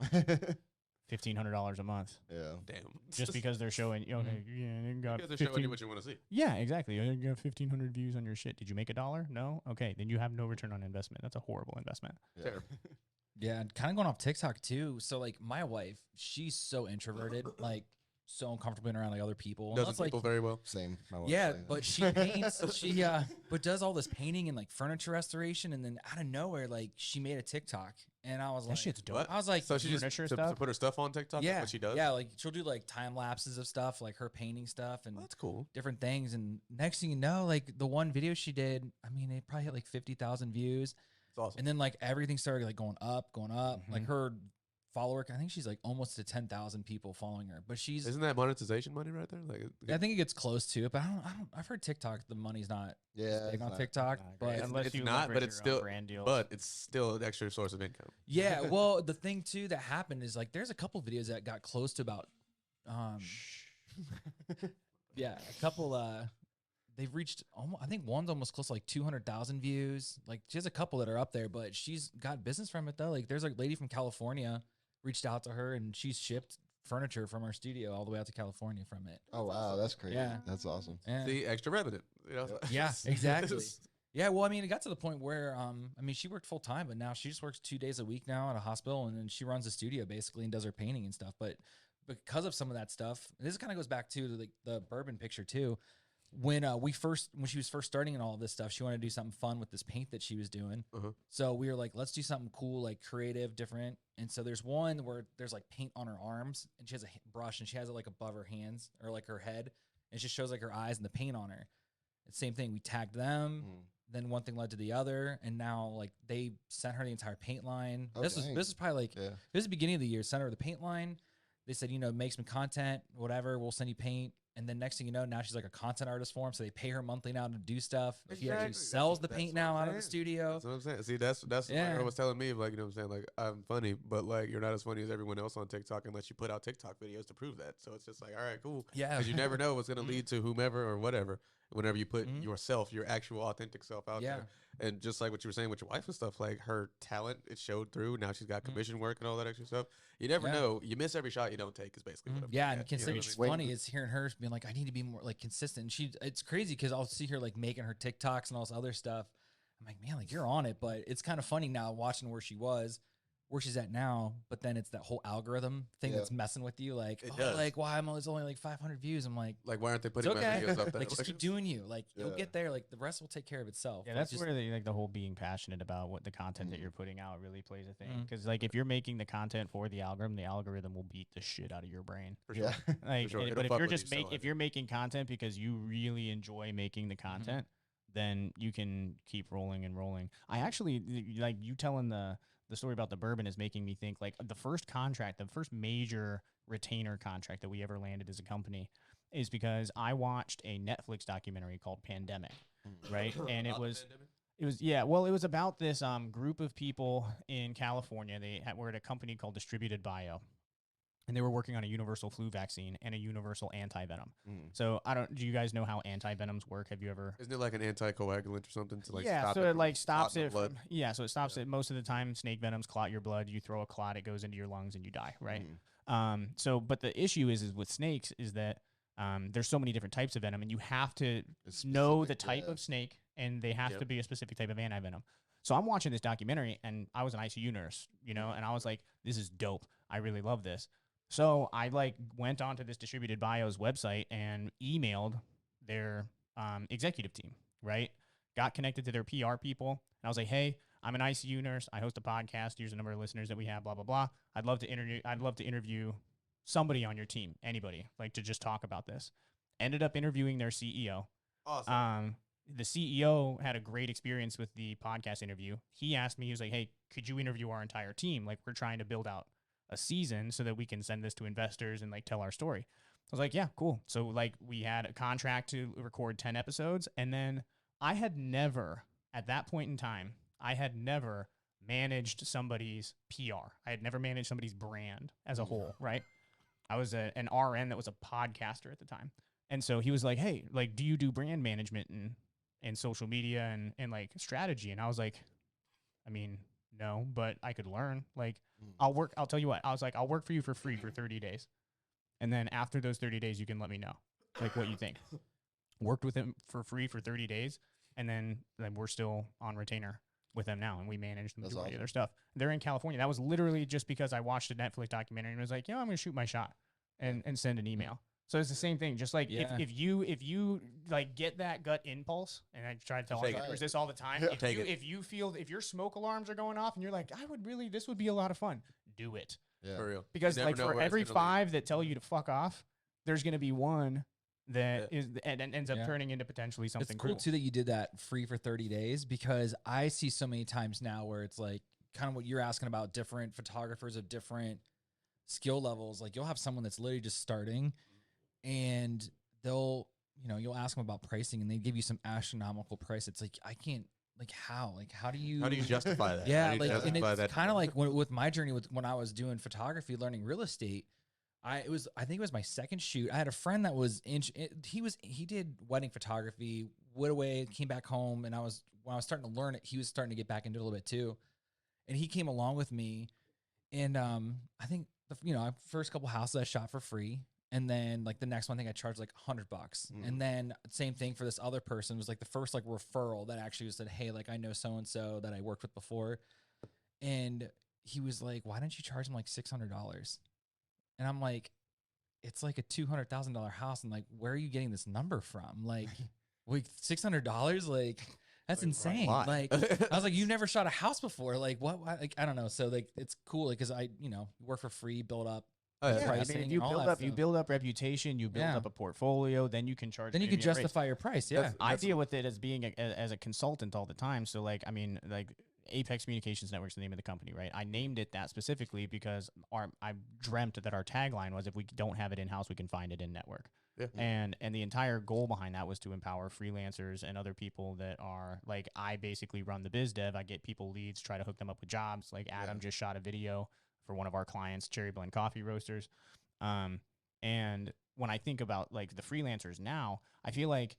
$1,500 a month Yeah. damn, just because they're showing? Okay, yeah, you got because they're showing you 15 what you want to see. Yeah, exactly. You got 1,500 views on your shit. Did you make $1? No. Okay, then you have no return on investment. That's a horrible investment. Yeah. Terrible. Yeah, kind of going off TikTok too. So like my wife, she's so introverted, like so uncomfortable being around like other people. And Doesn't that's, like, people very well. Same. My wife's yeah, like that. but she paints. She but does all this painting and like furniture restoration, and then out of nowhere, like she made a TikTok, and I was That like, shit's dope. What? I was like, So she just furniture to stuff? put her stuff on TikTok. yeah, That's what she does. yeah, like she'll do like time lapses of stuff, like her painting stuff and Well, that's cool. different things. And next thing you know, like the one video she did, I mean, it probably hit like 50,000 views. It's awesome. And then like everything started like going up. Like Mhm. her follower, I think she's like almost to 10,000 people following her. But she's, Isn't that monetization money right there? Like, I think it gets close to it. But I've heard TikTok, the money's not Yeah. big it's on not- TikTok. Nah, But great. Unless it's you not, but leverage it's your own still, brand deals. but it's still an extra source of income. yeah, well, the thing too that happened is like there's a couple videos that got close to about, yeah, a couple. They've reached almost, I think one's almost close to like 200,000 views. Like she has a couple that are up there, but she's got business from it though. Like there's a lady from California reached out to her and she's shipped furniture from her studio all the way out to California from it. Oh wow, that's crazy. Yeah. That's awesome. Yeah. The extra revenue. You know? Yeah, exactly. Yeah, well, I mean, it got to the point where, I mean, she worked full time, but now she just works 2 days a week now at a hospital, and then she runs a studio basically and does her painting and stuff. But because of some of that stuff, and this kind of goes back to the bourbon picture too. When she was first starting and all of this stuff, she wanted to do something fun with this paint that she was doing. Uh-huh. So we were like, let's do something cool, like creative, different. And so there's one where there's like paint on her arms, and she has a brush, and she has it like above her hands or like her head, and it just shows like her eyes and the paint on her. It's same thing. We tagged them. Then one thing led to the other, and now like they sent her the entire paint line. Oh, this dang. is probably like Yeah. this is the beginning of the year. Sent her the paint line. They said, make some content, whatever. We'll send you paint. And then next thing you know, now she's like a content artist for him. So they pay her monthly now to do stuff. She actually Exactly. sells the That's paint what I'm now out of the saying. studio. That's what I'm saying. See, that's what my Yeah. girl was telling me. Like, you know what I'm saying? Like, I'm funny, but like, you're not as funny as everyone else on TikTok unless you put out TikTok videos to prove that. So it's just like, all right, cool. Yeah. Because you never know what's going to lead to whomever or whatever. Whenever you put Mhm. yourself, your actual authentic self out Yeah. there. And just like what you were saying with your wife and stuff, like her talent, it showed through. Now she's got commission work and all that extra stuff. You never Yeah. know. You miss every shot you don't take is basically what I'm Yeah, getting and at, you know what I it's mean? funny is hearing her being like, I need to be more like consistent. And it's crazy because I'll see her like making her TikToks and all this other stuff. I'm like, man, like you're on it, but it's kind of funny now watching where she's at now. But then it's that whole algorithm thing Yeah. that's messing with you. Like, It oh, does. like why there's only like 500 views. I'm like, Like, why aren't they it's putting my okay. videos up there? Like just keep doing you. Like you'll Yeah. get there. Like the rest will take care of itself. Yeah, Like, that's just, where the whole being passionate about what the content that you're putting out really plays a thing. Mhm. Because like if you're making the content for the algorithm will beat the shit out of your brain. For sure. Yeah. Like, sure. It'll but if fuck you're with just you so if heavy. you're making content because you really enjoy making the content, then you can keep rolling and rolling. I actually like you telling the story about the bourbon is making me think like the first major retainer contract that we ever landed as a company is because I watched a Netflix documentary called Pandemic, right? And it was about this group of people in California. They were at a company called Distributed Bio, and they were working on a universal flu vaccine and a universal antivenom. So do you guys know how antivenoms work? Have you ever? Isn't it like an anticoagulant or something to like Yeah, stop so it it from like stops clotting the it blood? from, so it stops it most of the time. Snake venoms clot your blood. You throw a clot, it goes into your lungs and you die, right? But the issue is with snakes is that there's so many different types of venom, and you have to It's know the specific, type yeah. of snake, and they have Yep. to be a specific type of antivenom. So I'm watching this documentary, and I was an ICU nurse, and I was like, this is dope. I really love this. So I like went onto this Distributed Bio's website and emailed their executive team, right? Got connected to their PR people, and I was like, hey, I'm an ICU nurse. I host a podcast. Here's the number of listeners that we have, blah, blah, blah. I'd love to interview somebody on your team, anybody, like to just talk about this. Ended up interviewing their CEO. Awesome. The CEO had a great experience with the podcast interview. He asked me, he was like, hey, could you interview our entire team? Like, we're trying to build out a season so that we can send this to investors and like tell our story. I was like, yeah, cool. So like we had a contract to record 10 episodes. And then I had never, at that point in time, I had never managed somebody's PR. I had never managed somebody's brand as a whole, right? I was an RN that was a podcaster at the time. And so he was like, hey, like, do you do brand management and social media and like strategy? And I was like, I mean, no, but I could learn. Like, I'll tell you what, I was like, I'll work for you for free for 30 days. And then after those 30 days, you can let me know, like, what you think. Worked with him for free for 30 days. And then we're still on retainer with them now. And we manage them to do all the other stuff. They're in California. That was literally just because I watched a Netflix documentary and was like, I'm going to shoot my shot and send an email. So it's the same thing. Just like if you like get that gut impulse, and I try to tell entrepreneurs this all the time. If your smoke alarms are going off and you're like, this would be a lot of fun, do it. Yeah. For real. Because like for every 5 that tell you to fuck off, there's going to be one that is and ends up turning into potentially something It's cool cool. too that you did that free for 30 days, because I see so many times now where it's like kind of what you're asking about, different photographers of different skill levels. Like you'll have someone that's literally just starting and you'll ask them about pricing and they give you some astronomical price. It's like, I can't, like, how do you justify that? Yeah. Like, and it's kind of like with my journey when I was doing photography, learning real estate, I think it was my second shoot. I had a friend that was he did wedding photography, went away, came back home. And when I was starting to learn it, he was starting to get back into it a little bit too. And he came along with me. And, I think first couple houses I shot for free. And then like the next one, I think I charged like $100. And then same thing for this other person. It was like the first like referral that actually said, hey, like I know so-and-so that I worked with before. And he was like, why don't you charge him like $600? And I'm like, it's like a $200,000 house. And like, where are you getting this number from? Like $600? Like, that's insane. Like, I was like, you've never shot a house before. Like, what? Like, I don't know. So like, it's cool because I, work for free, build up. If you build up reputation, you build up a portfolio, then you can charge. Then you can justify your price. Yeah, I deal with it as being as a consultant all the time. So like, Apex Communications Network is the name of the company, right? I named it that specifically because I dreamt that our tagline was, if we don't have it in house, we can find it in network. Yeah. And the entire goal behind that was to empower freelancers and other people that are like, I basically run the biz dev. I get people leads, try to hook them up with jobs. Like Adam just shot a video for one of our clients, Cherry Blend Coffee Roasters. And when I think about like the freelancers now, I feel like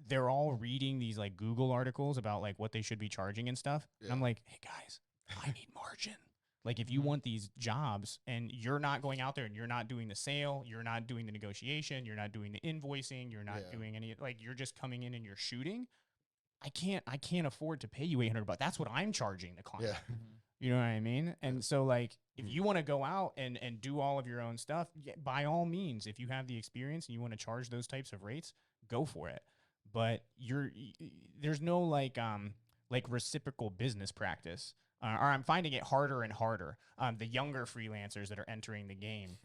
they're all reading these like Google articles about like what they should be charging and stuff. Yeah. And I'm like, hey guys, I need margin. Like if you want these jobs and you're not going out there and you're not doing the sale, you're not doing the negotiation, you're not doing the invoicing, you're not doing any, like you're just coming in and you're shooting. I can't afford to pay you $800. That's what I'm charging the client. Yeah. You know what I mean? And so like, if you want to go out and do all of your own stuff, by all means, if you have the experience and you want to charge those types of rates, go for it. But there's no like reciprocal business practice, or I'm finding it harder and harder. The younger freelancers that are entering the game,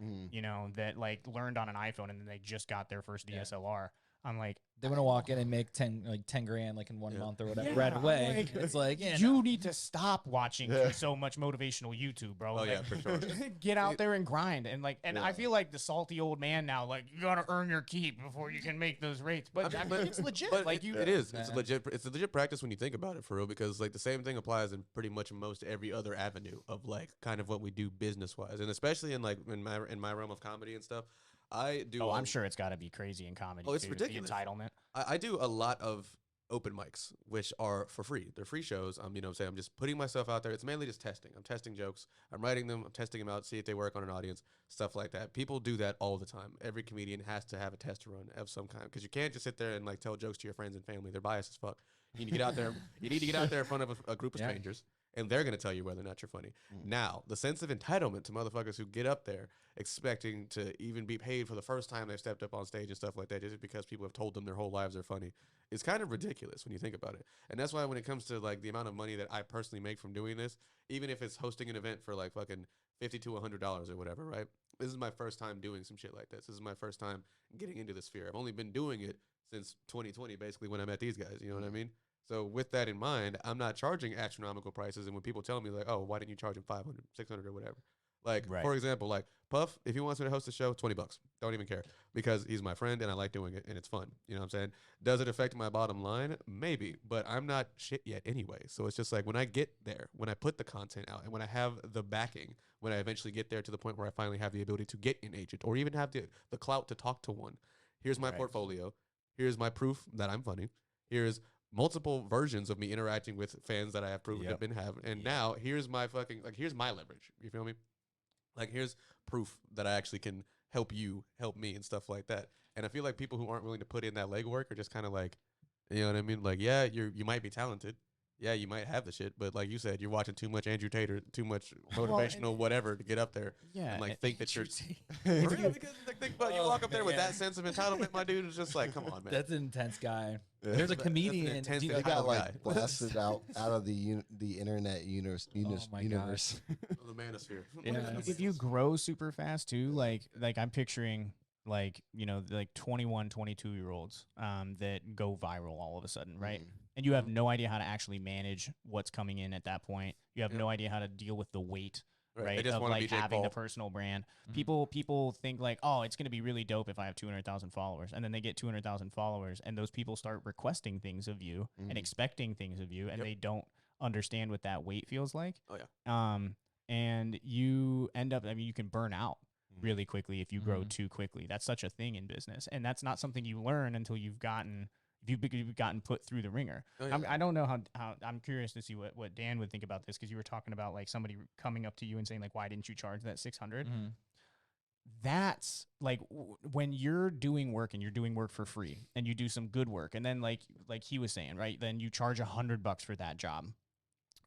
that like learned on an iPhone and then they just got their first DSLR. I'm like, they want to walk in and make 10 grand like in 1 month or whatever right away. Like, it's like, you need to stop watching so much motivational YouTube, bro. Oh, like, for sure. Get out there and grind. And like, I feel like the salty old man now, like, you got to earn your keep before you can make those rates. But it's legit. But like it is. It's a legit practice when you think about it, for real, because like the same thing applies in pretty much most every other avenue of like kind of what we do business wise. And especially in like in my realm of comedy and stuff. I do. I'm sure it's got to be crazy in comedy. Oh, it's ridiculous. The entitlement. I do a lot of open mics, which are for free. They're free shows. I'm just putting myself out there. It's mainly just testing. I'm testing jokes. I'm writing them. I'm testing them out, see if they work on an audience, stuff like that. People do that all the time. Every comedian has to have a test run of some kind, because you can't just sit there and like tell jokes to your friends and family. They're biased as fuck. You need to get out there. You need to get out there in front of a group of strangers. And they're going to tell you whether or not you're funny. Now, the sense of entitlement to motherfuckers who get up there expecting to even be paid for the first time they've stepped up on stage and stuff like that, just because people have told them their whole lives they're funny, is kind of ridiculous when you think about it. And that's why when it comes to like the amount of money that I personally make from doing this, even if it's hosting an event for like fucking $50 to $100 or whatever, right? This is my first time doing some shit like this. This is my first time getting into the sphere. I've only been doing it since 2020, basically, when I met these guys. You know what I mean? So with that in mind, I'm not charging astronomical prices. And when people tell me like, oh, why didn't you charge them $500, $600 or whatever? Like, for example, like Puff, if he wants me to host a show, $20. Don't even care because he's my friend and I like doing it and it's fun. You know what I'm saying? Does it affect my bottom line? Maybe, but I'm not shit yet anyway. So it's just like when I get there, when I put the content out and when I have the backing, when I eventually get there to the point where I finally have the ability to get an agent or even have the clout to talk to one. Here's my portfolio. Here's my proof that I'm funny. Here's multiple versions of me interacting with fans that I have proven to been have. And now here's my fucking, like, here's my leverage. You feel me? Like, here's proof that I actually can help you, help me, and stuff like that. And I feel like people who aren't willing to put in that legwork are just kind of like, you know what I mean? Like, yeah, you might be talented. Yeah, you might have the shit, but like you said, you're watching too much Andrew Tate or too much motivational whatever to get up there. Yeah, and like think that you're for real, because like, think about you walk up there with that sense of entitlement, my dude. It's just like, come on, man. That's an intense guy. There's a comedian. That's They got like blasted out of the internet universe. my universe. The manosphere. Yeah. If you grow super fast too, like I'm picturing like, you know, like 21, 22-year-olds that go viral all of a sudden, right? And you have no idea how to actually manage what's coming in at that point. You have no idea how to deal with the weight, right? They just of wanna like be Jake having Paul. the personal brand. People think like, oh, it's going to be really dope if I have 200,000 followers. And then they get 200,000 followers and those people start requesting things of you and expecting things of you. And they don't understand what that weight feels like. Oh yeah. And you end up, I mean, you can burn out really quickly if you grow too quickly. That's such a thing in business. And that's not something you learn until you've gotten put through the ringer. Oh, yeah. I don't know how I'm curious to see what Dan would think about this, because you were talking about like somebody coming up to you and saying like, why didn't you charge that 600? That's like when you're doing work and you're doing work for free and you do some good work. And then like he was saying, right, then you charge $100 for that job.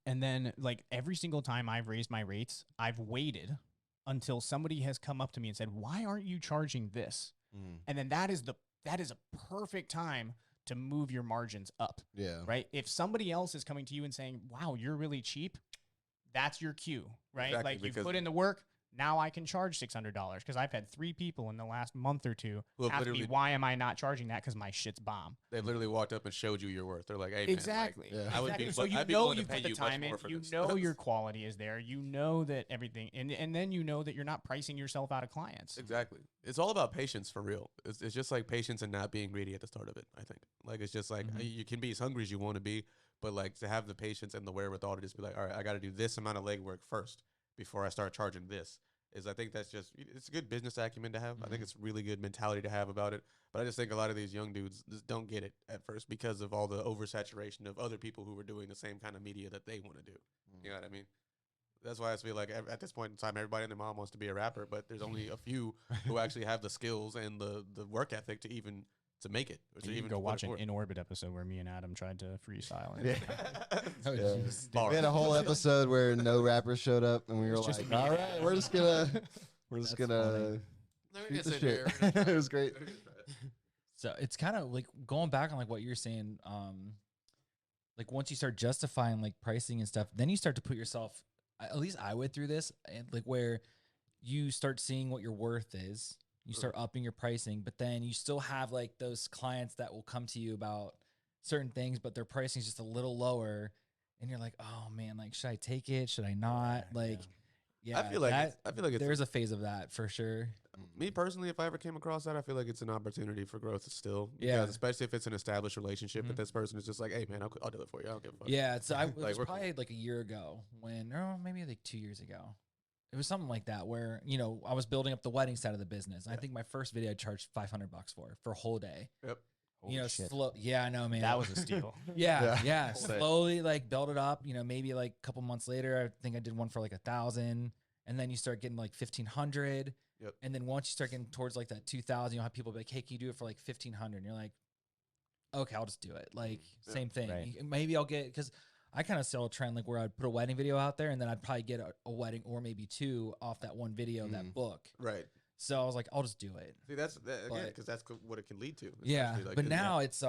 And then like every single time I've raised my rates, I've waited until somebody has come up to me and said, why aren't you charging this? And then that is a perfect time to move your margins up. Yeah. Right. If somebody else is coming to you and saying, wow, you're really cheap, that's your cue, right? Exactly, like you've because- put in the work. Now I can charge $600 because I've had 3 people in the last month or two Who have ask me, literally- why am I not charging that? Because my shit's bomb. They've literally walked up and showed you your worth. They're like, hey, Exactly. man, like, I would be, So you I'd be know willing you to pay put the you much time in. more for You this. know your quality is there. You know that everything, and then you know that you're not pricing yourself out of clients. Exactly. It's all about patience for real. It's just like patience and not being greedy at the start of it, I think. Like, it's just like you can be as hungry as you want to be, but like to have the patience and the wherewithal to just be like, all right, I got to do this amount of legwork first before I start charging this. I think that's just, it's a good business acumen to have. I think it's really good mentality to have about it. But I just think a lot of these young dudes just don't get it at first because of all the oversaturation of other people who are doing the same kind of media that they want to do. You know what I mean? That's why I feel like at this point in time, everybody and their mom wants to be a rapper, but there's only a few who actually have the skills and the work ethic to even to make it. Or to You even can go put watch it an forward. In Orbit episode where me and Adam tried to freestyle. Yeah. Yeah. Bars. We had a whole episode where no rappers showed up, and we were It's just like, me. "All right, we're just gonna shoot the shit." It was great. So it's kind of like going back on like what you're saying. Like once you start justifying like pricing and stuff, then you start to put yourself. At least I went through this, and like where you start seeing what your worth is. You start upping your pricing, but then you still have like those clients that will come to you about certain things, but their pricing is just a little lower, and you're like, oh man, like should I take it? Should I not? Like, yeah, I feel like it's there's a phase of that for sure. me personally, if I ever came across that, I feel like it's an opportunity for growth still. Yeah. Because especially if it's an established relationship, but this person is just like, hey man, I'll do it for you. I don't give a fuck. Yeah, so it Like, was we're probably like a year ago or maybe like 2 years ago. It was something like that where, you know, I was building up the wedding side of the business. I think my first video I charged $500 for a whole day. Yep. You know, shit. yeah, I know, man. That was a steal. yeah. Whole day. Slowly like build it up. You know, maybe like a couple months later, I think I did one for like 1,000, and then you start getting like 1,500. Yep. And then once you start getting towards like that 2,000, you'll have people be like, hey, can you do it for like 1,500? And you're like, okay, I'll just do it. Like same thing. Right. Maybe I'll get, because I kind of saw a trend like where I'd put a wedding video out there and then I'd probably get a wedding or maybe 2 off that one video, that book. Right. So I was like, I'll just do it. See, that's again But- because that's what it can lead to. Yeah. especially, like, But 'cause, now it's I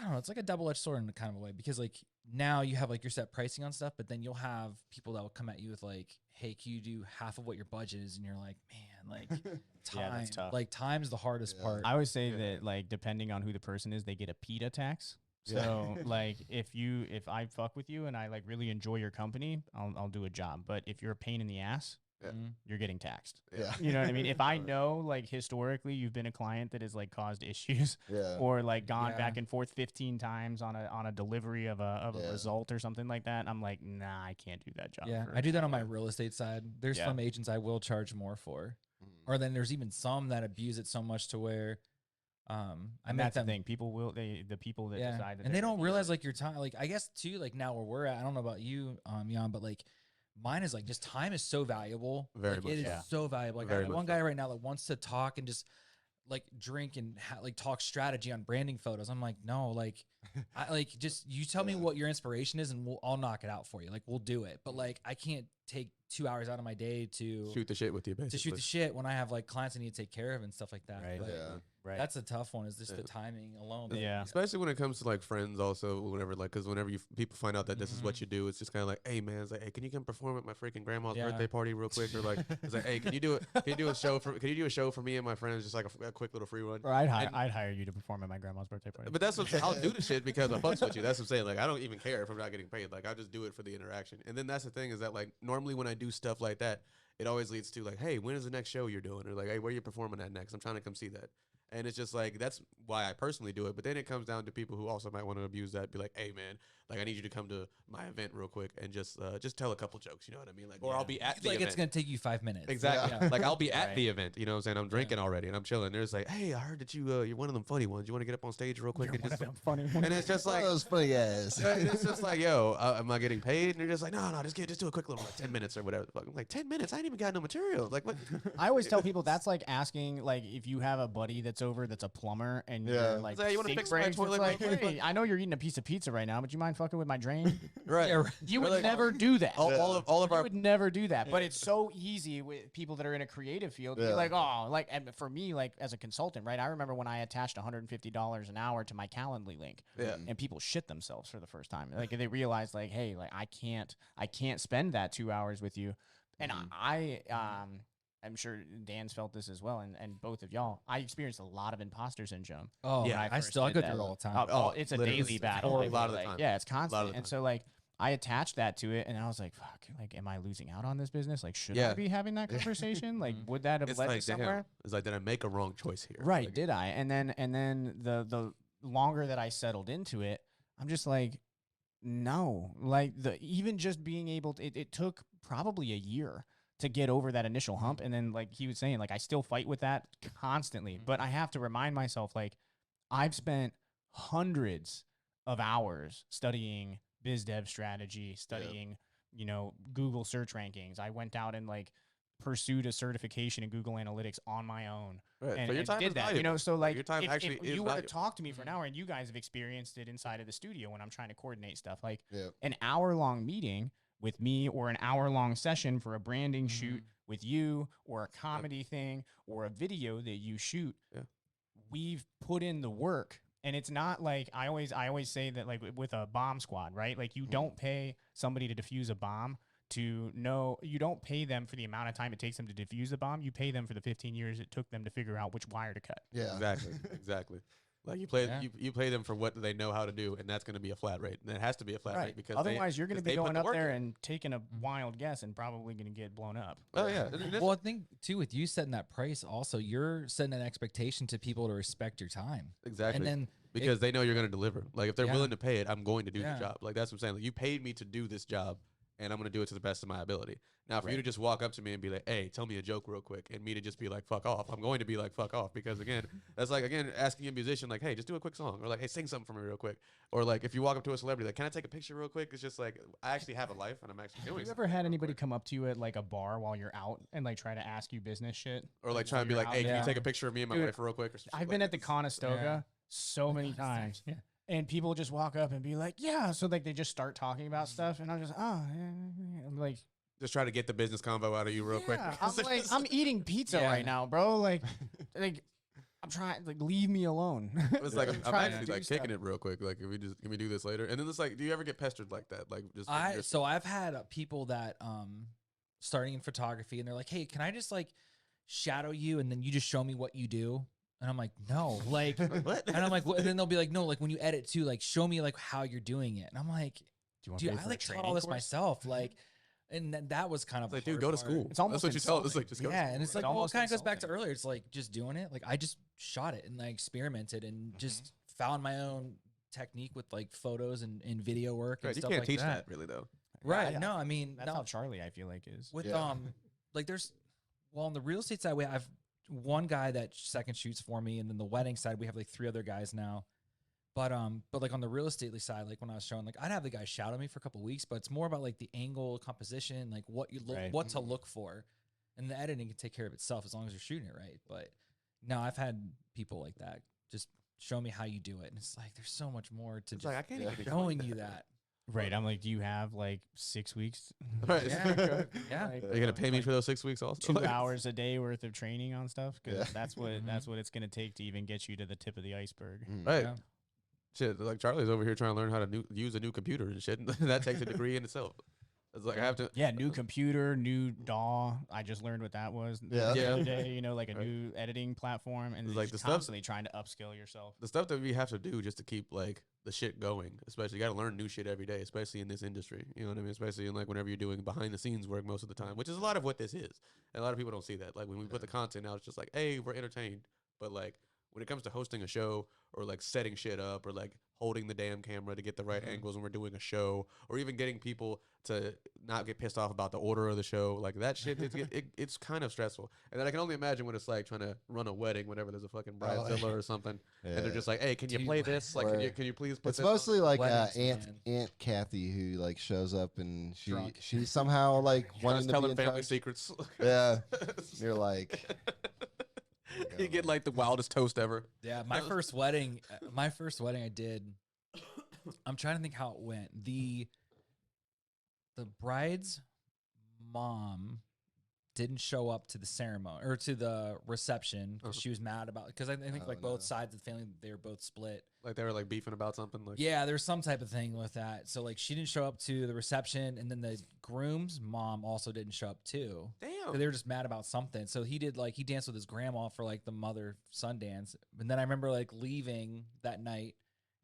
don't know, it's like a double-edged sword in a kind of a way, because like now you have like your set pricing on stuff, but then you'll have people that will come at you with like, hey, can you do half of what your budget is? And you're like, man, like Yeah, time, that's tough. like time's the hardest part. I always say that like depending on who the person is, they get a PETA tax. So like if I fuck with you and I like really enjoy your company, I'll do a job. But if you're a pain in the ass, Yeah. you're getting taxed. Yeah. You know what I mean? If I know, like, historically you've been a client that has, like, caused issues Yeah. or, like, gone Yeah. back and forth 15 times on a delivery of a Yeah. result or something like that, I'm like, nah, I can't do that job. Yeah, for- I do that on my real estate side. There's Yeah. some agents I will charge more for, Mm. or then there's even some that abuse it so much to where, I And make that's the them. thing. People will the people that Yeah, decide that and they're they don't gonna realize like your time. Like I guess too, like now where we're at, I don't know about you, Jan, but like mine is like just time is so valuable. Very Like, much it is so. so valuable. Like I Very got much one so. guy right now that wants to talk and just like drink and like talk strategy on branding photos. I'm like, no, like I like just you tell me what your inspiration is and I'll knock it out for you. Like we'll do it. But like I can't take 2 hours out of my day to Shoot the shit with you, basically. to shoot the shit when I have like clients I need to take care of and stuff like that. Right. But Yeah. right. that's a tough one. Is just the Yeah. timing alone. But Yeah. Especially when it comes to like friends, also whenever like because whenever people find out that this is what you do, it's just kind of like, hey man, it's like, hey, can you come perform at my freaking grandma's Yeah. birthday party real quick? Or like, it's like, hey, can you do it? Can you do a show for? Can you do a show for me and my friends, just like a quick little free run? Or I'd And- hire you to perform at my grandma's birthday party. But that's what I'll do the shit because I fucks with you. That's what I'm saying. Like I don't even care if I'm not getting paid. Like I'll just do it for the interaction. And then that's the thing is that like normally when I do stuff like that, it always leads to like, hey, when is the next show you're doing? Or like, hey, where are you performing at next? I'm trying to come see that. And it's just like that's why I personally do it. But then it comes down to people who also might want to abuse that. Be like, hey man, like I need you to come to my event real quick and just tell a couple jokes. You know what I mean? Like, or I'll be at the like event. it's gonna take you 5 minutes. Exactly. Yeah. Like I'll be at Right. the event. You know what I'm saying? I'm drinking already and I'm chilling. There's like, hey, I heard that you're one of them funny ones. You want to get up on stage real quick You're and one just of them funny and ones. it's just One like of those funny guys. it's just like, yo, am I getting paid? And they're just like, no, just do a quick little like 10 minutes or whatever. the fuck. I'm like 10 minutes? I ain't even got no material. Like what? I always tell people that's like asking, like, if you have a buddy that's over that's a plumber and Yeah. you're like, Say, "Hey, you wanna sink fix my breaks," it's toilet like, real quick? hey, I know you're eating a piece of pizza right now, but you mind fucking with my drain? Right. Yeah, You Or would like- never do that. All of You our would never do that, but it's so easy with people that are in a creative field. to be Yeah. like, oh, like, and for me, like as a consultant, right? I remember when I attached $150 an hour to my Calendly link, yeah. and people shit themselves for the first time. Like they realized, like, hey, like I can't spend that 2 hours with you. And I'm sure Dan's felt this as well, and both of y'all. I experienced a lot of imposter syndrome. Oh, when yeah. I first still did go that. through it all the time. Oh, It's a literally. daily It's battle. horrible. Like, A lot of the time. Yeah, it's A lot of constant. the And time. so like I attached that to it, and I was like, fuck, like, am I losing out on this business? Like, should I Yeah. be having that conversation? Like, would that have It's led like, to somewhere? damn. It's like, did I make a wrong choice here? Right, Like, did I? And then the longer that I settled into it, I'm just like, no. Like even just being able to, it took probably a year to get over that initial hump. And then like he was saying, like I still fight with that constantly. But I have to remind myself, like, I've spent hundreds of hours studying biz dev strategy, studying, you know, Google search rankings. I went out and like pursued a certification in Google Analytics on my own. Right. And, So your and time did is that, you valuable. know, so like your time if actually is you were to valuable. talk to me for an hour, and you guys have experienced it inside of the studio when I'm trying to coordinate stuff, like Yeah. an hour-long meeting with me or an hour-long session for a branding shoot with you or a comedy thing or a video that you shoot, Yeah. we've put in the work. And it's not like I always say that, like with a bomb squad, right? Like you don't pay somebody to defuse a bomb to know, you don't pay them for the amount of time it takes them to defuse the bomb. You pay them for the 15 years it took them to figure out which wire to cut. Yeah. Exactly. Exactly. Like you play Yeah. you pay them for what they know how to do, and that's going to be a flat rate. And it has to be a flat rate because Otherwise, you're going to because be they put going the up work there in. and taking a wild guess and probably going to get blown up. Oh yeah. And that's- Well, I think too with you setting that price, also you're setting an expectation to people to respect your time, exactly. and then Because they know you're going to deliver. Like if they're Yeah. willing to pay it, I'm going to do Yeah. the job. Like that's what I'm saying. Like you paid me to do this job, and I'm going to do it to the best of my ability. Now, for you to just walk up to me and be like, "Hey, tell me a joke real quick," and me to just be like, "Fuck off," I'm going to be like, "Fuck off," because again, that's like again asking a musician like, "Hey, just do a quick song," or like, "Hey, sing something for me real quick," or like if you walk up to a celebrity like, "Can I take a picture real quick?" It's just like I actually have a life and I'm actually doing. Have you something ever had real anybody quick. come up to you at like a bar while you're out and like try to ask you business shit? or like while trying to be you're like, out "Hey, can Yeah. you take a picture of me and my Dude, wife real quick?" Or some shit I've like been that. at the Conestoga so many times. Yeah. And people just walk up and be like, yeah. So like they just start talking about stuff. And I'm just, oh, yeah. I'm like, Just try to get the business convo out of you real quick. yeah. I'm like, I'm eating pizza Yeah. right now, bro. Like I'm trying, like, leave me alone. It's like I'm trying to actually do like stuff. kicking it real quick. Like, can we do this later? And then it's like, do you ever get pestered like that? Like, just from your- So I've had people that starting in photography, and they're like, "Hey, can I just like shadow you, and then you just show me what you do?" And I'm like, "No, like," what? and I'm like, "What?" And then they'll be like, "No, like when you edit too, like show me like how you're doing it." And I'm like, want "Dude, to pay I for a like taught training all this course? myself. Like, And that was kind of It's like, a dude, hard go to part. school. It's almost That's what you tell them. It's like, just go to Yeah, school. and it's Right. like, well, it Almost kind of goes back to insulting. earlier. It's like just doing it. Like I just shot it and I experimented and Mm-hmm. just found my own technique with like photos and video work and Right, you stuff can't like teach that. that really though. Right. Yeah, No, I mean, That's no, how Charlie, I feel like, is. with Yeah. like there's on the real estate side, I've one guy that second shoots for me, and then the wedding side we have like 3 other guys now. But like on the real estate side, like when I was showing, like I'd have the guy shout at me for a couple weeks, but it's more about like the angle, composition, like what you look, Right. what to look for, and the editing can take care of itself as long as you're shooting it right. But no, I've had people like that just show me how you do it, and it's like there's so much more to It's just like I can't even explain showing you that. Right. I'm like, do you have like 6 weeks? Right. Yeah. Yeah. Like, Are you gonna pay me for those 6 weeks also? 2 hours a day worth of training on stuff? Because Yeah. that's what Mhm. that's what it's gonna take to even get you to the tip of the iceberg. Right. Yeah. Shit, like Charlie's over here trying to learn how to use a new computer and shit. That takes a degree in itself. It's like I have to. Yeah, new computer, new DAW. I just learned what that was Yeah. the Yeah. other day. You know, like a Right. new editing platform, and It's like like the just stuff- constantly trying to upskill yourself. The stuff that we have to do just to keep like the shit going, especially you got to learn new shit every day, especially in this industry. You know what I mean? Especially in like whenever you're doing behind the scenes work most of the time, which is a lot of what this is. And a lot of people don't see that. Like when we put the content out, it's just like, hey, we're entertained. But like when it comes to hosting a show or like setting shit up or like holding the damn camera to get the right angles when we're doing a show or even getting people to not get pissed off about the order of the show, like that shit, it's kind of stressful. And then I can only imagine what it's like trying to run a wedding whenever there's a fucking bridezilla or something. And they're just like, hey, can you Dude, play this? Like, or- can you please put It's this on?" mostly like Weddings, Aunt man. Kathy who like shows up and Drunk. she somehow like Trying wanting to to tell be them in family charge. secrets. Yeah, you're like, You get like the wildest toast ever. Yeah, my first wedding I did. I'm trying to think how it went. The bride's mom didn't show up to the ceremony or to the reception 'cause she was mad about because I think Oh, like no. both sides of the family they were both split. Like they were like beefing about something. Like Yeah, there's some type of thing with that. So like she didn't show up to the reception, and then the groom's mom also didn't show up too. damn. They were just mad about something. So he danced with his grandma for like the mother son dance. And then I remember like leaving that night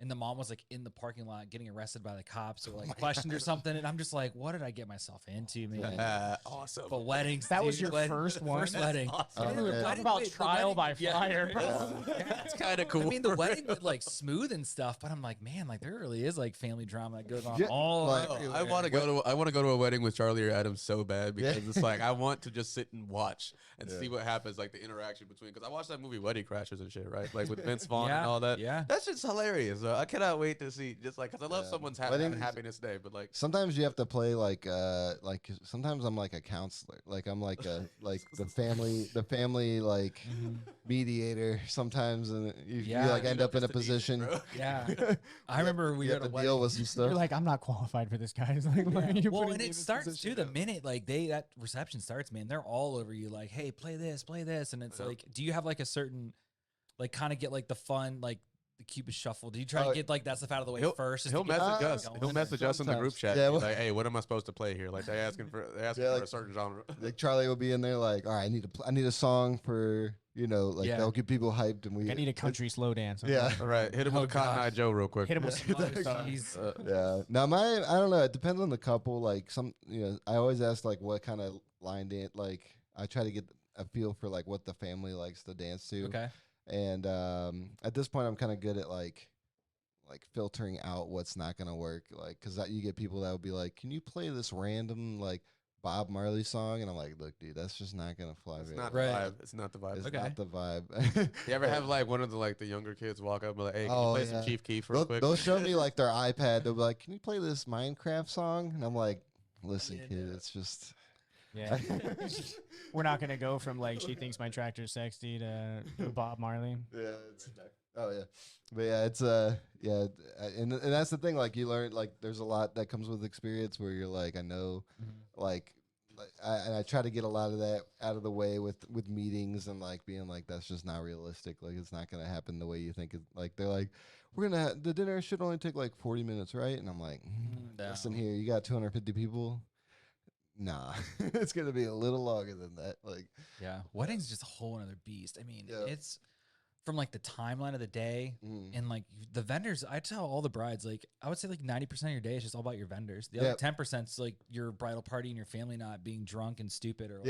and the mom was like in the parking lot getting arrested by the cops or like questioned or something. And I'm just like, what did I get myself into, man? Awesome. But weddings. That was dude, your first one? First wedding. Oh, Dude, yeah. Talk wedding- about wait, the trial wedding- by yeah. fire. That's kind of cool. I mean, the wedding went like smooth and stuff, but I'm like, man, like there really is like family drama that goes on Yeah, all like- Oh, everywhere. I want to go to a wedding with Charlie or Adam so bad because Yeah. it's like I want to just sit and watch and Yeah. see what happens, like the interaction between. Because I watched that movie Wedding Crashers and shit, right? Like with Vince Vaughn and Yeah, all that. yeah. That shit's hilarious. I cannot wait to see. Just like because I love Yeah. someone's Weddings- happiness day, but like sometimes you have to play like sometimes I'm like a counselor, like I'm like a like the family like mediator sometimes, and you Yeah. like end up in a Just a niche, position. bro. Yeah. I remember we you were have at to a deal wedding. with some stuff. You're like, I'm not qualified for this, guys. Like, why are you Well, putting and me in it this starts position? too the minute like that reception starts, man. They're all over you, like, hey, play this, and it's Yeah. like, do you have like a certain, like, kind of get like the fun, like the Cupid shuffle? Do you try Oh, to get like that stuff out of the way first? just He'll to get message the us. going? He'll message us in the group Sometimes. chat. Yeah, Yeah, well- like, hey, what am I supposed to play here? Like they asking for Yeah, for like- a certain genre. Like Charlie will be in there like, all right, I need a song for like Yeah. that'll get people hyped, and we I need a country slow dance. Yeah. All right, hit him Oh, with Cotton Eye gosh. Joe real quick. Hit him with some other stuff. Jeez. Yeah. Now I don't know. It depends on the couple. Like I always ask like what kind of line dance. Like I try to get a feel for like what the family likes to dance to. Okay. And at this point, I'm kind of good at like filtering out what's not gonna work. Like because you get people that will be like, can you play this random like Bob Marley song? And I'm like, look, dude, that's just not gonna fly. It's very not well. the Right. vibe. It's not the vibe. It's Okay. not the vibe. You ever have like one of the younger kids walk up and be like, "Hey, can you Oh, play some yeah. Chief Keef real quick?" They'll show me like their iPad. They'll be like, "Can you play this Minecraft song?" And I'm like, "Listen, Yeah, kid, no. it's just." Yeah. We're not gonna go from like she thinks my tractor's sexy to Bob Marley. Yeah. Oh yeah. But yeah, it's and that's the thing. Like you learn, like there's a lot that comes with experience where you're like, I know, like. And I try to get a lot of that out of the way with meetings and like being like that's just not realistic. Like it's not gonna happen the way you think. Like they're like, the dinner should only take like 40 minutes, right? And I'm like, No. listen here, you got 250 people. Nah, it's gonna be a little longer than that. Like Yeah, wedding's just a whole other beast. I mean, Yeah. it's from like the timeline of the day and like the vendors, I tell all the brides, like I would say like 90% of your day is just all about your vendors. The other 10% is like your bridal party and your family not being drunk and stupid or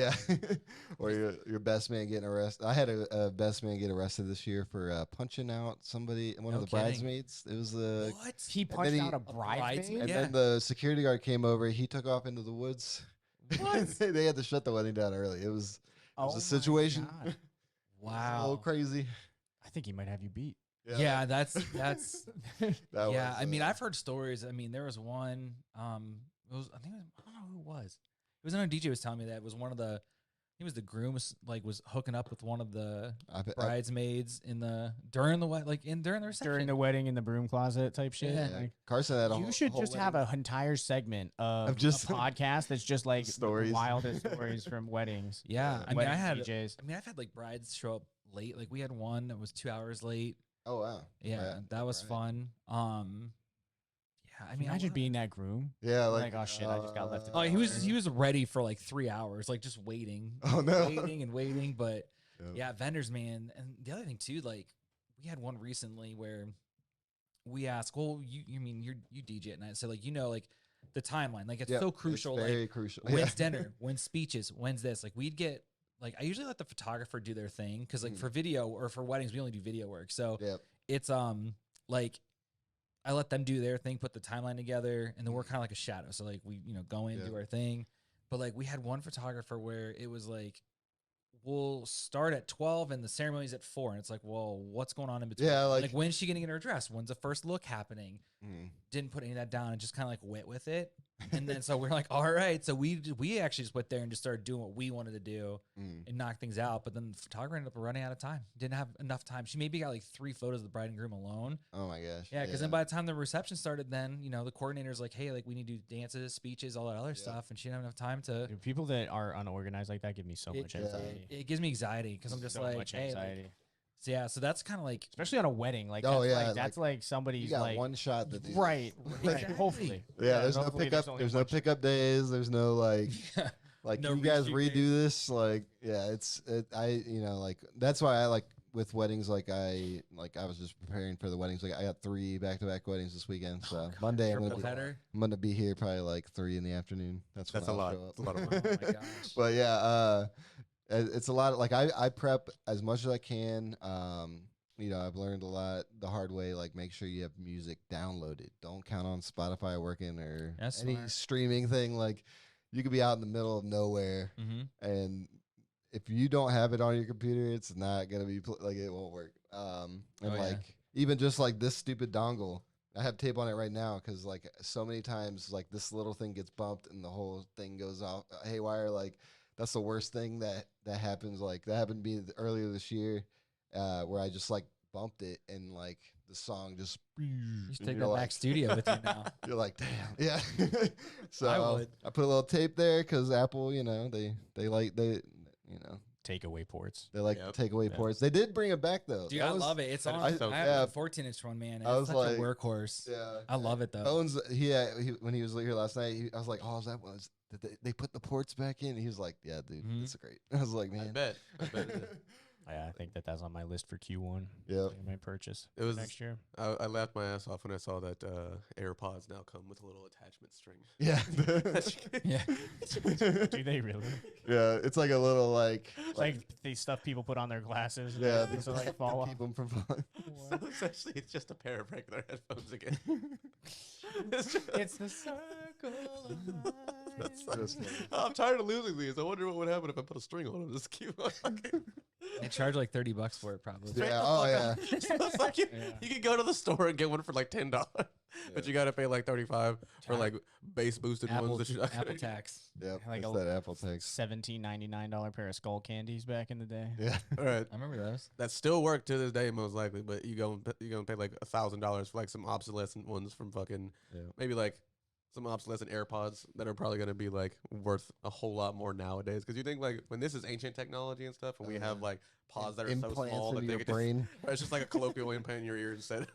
or your best man getting arrested. I had a best man get arrested this year for punching out somebody, one of the bridesmaids. It was what? He punched out a bridesmaid? And then the security guard came over. He took off into the woods. What? They had to shut the wedding down early. It was a situation. Wow. A little crazy. I think he might have you beat. Yeah, that's That yeah. was, I mean, I've heard stories. I mean, there was one. It was I think it was, I don't know who it was. It was another DJ was telling me that it was one of the. He was the groom was hooking up with one of the bridesmaids during the reception. During the wedding in the broom closet type shit. Yeah. Like, Carson had a you should just have an entire segment of just a podcast that's just like stories. The wildest stories from weddings. Yeah, I mean, Wedding I've had like brides show up late. Like we had one that was 2 hours late. Oh wow. Yeah, that was fun. Yeah, I mean, imagine being that groom. Yeah, like oh shit, I just got left. Oh, he was ready for like 3 hours, like just waiting. Oh no, waiting. But yeah, vendors, man. And the other thing too, like we had one recently where we asked, well, you mean you DJ at night, so like like the timeline, like it's so crucial. It's very like, crucial. When's dinner? When's speeches? When's this? Like we'd get. Like I usually let the photographer do their thing because like for video or for weddings we only do video work. So it's like I let them do their thing, put the timeline together, and then we're kind of like a shadow. So like we go in, do our thing. But like we had one photographer where it was like we'll start at 12 and the ceremony's at 4, and it's like, well, what's going on in between? Yeah, like when's she gonna get her dress? When's the first look happening? Didn't put any of that down and just kind of like went with it. And then so we're like, all right. So we actually just went there and just started doing what we wanted to do and knock things out. But then the photographer ended up running out of time. Didn't have enough time. She maybe got like 3 photos of the bride and groom alone. Oh my gosh. Yeah, because then by the time the reception started, then the coordinator's like, hey, like we need to do dances, speeches, all that other stuff, and she didn't have enough time to. Dude, people that are unorganized like that give me so much anxiety. It gives me anxiety because I'm just so like, much hey, anxiety. like, so yeah, so that's kind of like, especially on a wedding, like that's like somebody's you got like one shot to do right. Exactly. Hopefully, there's no pickup. There's no pickup days. There's no like no you guys reshoot redo this. Like like that's why I like with weddings. Like I was just preparing for the weddings. Like I got 3 back-to-back weddings this weekend. So Monday I'm gonna be here probably like 3 in the afternoon. That's a lot. Show up. That's a lot of oh my gosh. But yeah, it's a lot of, like I prep as much as I can. I've learned a lot the hard way. Like make sure you have music downloaded. Don't count on Spotify working or any streaming thing. Like you could be out in the middle of nowhere, and if you don't have it on your computer, it's not gonna be like it won't work. Even just like this stupid dongle. I have tape on it right now because like so many times like this little thing gets bumped and the whole thing goes off haywire. Like that's the worst thing that happens. Like that happened to me earlier this year, where I just like bumped it and like the song just. You should take that back studio with you now. You're like, damn, yeah. So I put a little tape there because Apple, they like takeaway ports. They like takeaway ports. They did bring it back though. Dude, I love it. It's on. I have a 14-inch one, man. It's such a workhorse. Yeah, I love it though. Phones. When he was here last night, I was like, oh, did they put the ports back in? And he was like, yeah, dude, that's great. I was like, man, I bet. I think that's on my list for Q1. Yeah, I might purchase. It was next year. I laughed my ass off when I saw that Airpods now come with a little attachment string. Yeah, yeah. Do they really? Yeah, it's like a little like the stuff people put on their glasses. Yeah, so like fall off. Keep them from falling. So essentially, it's just a pair of regular headphones again. It's the circle of life. I'm tired of losing these. I wonder what would happen if I put a string on them. Just keep on. They charge like $30 for it, probably. Yeah. Oh yeah. It's like you can go to the store and get one for like $10, but you got to pay like $35 for like bass boosted ones. That you're not Apple tax. Yeah, like that Apple tax. $17.99 pair of skull candies back in the day. Yeah. All right. I remember those. That still work to this day, most likely. But you gonna pay like $1,000 for like some obsolescent ones from fucking maybe like some obsolescent AirPods that are probably gonna be like worth a whole lot more nowadays. Because you think like when this is ancient technology and stuff, and we have like pods that are so small that they could brain. It's just like a colloquial implant in your ear instead.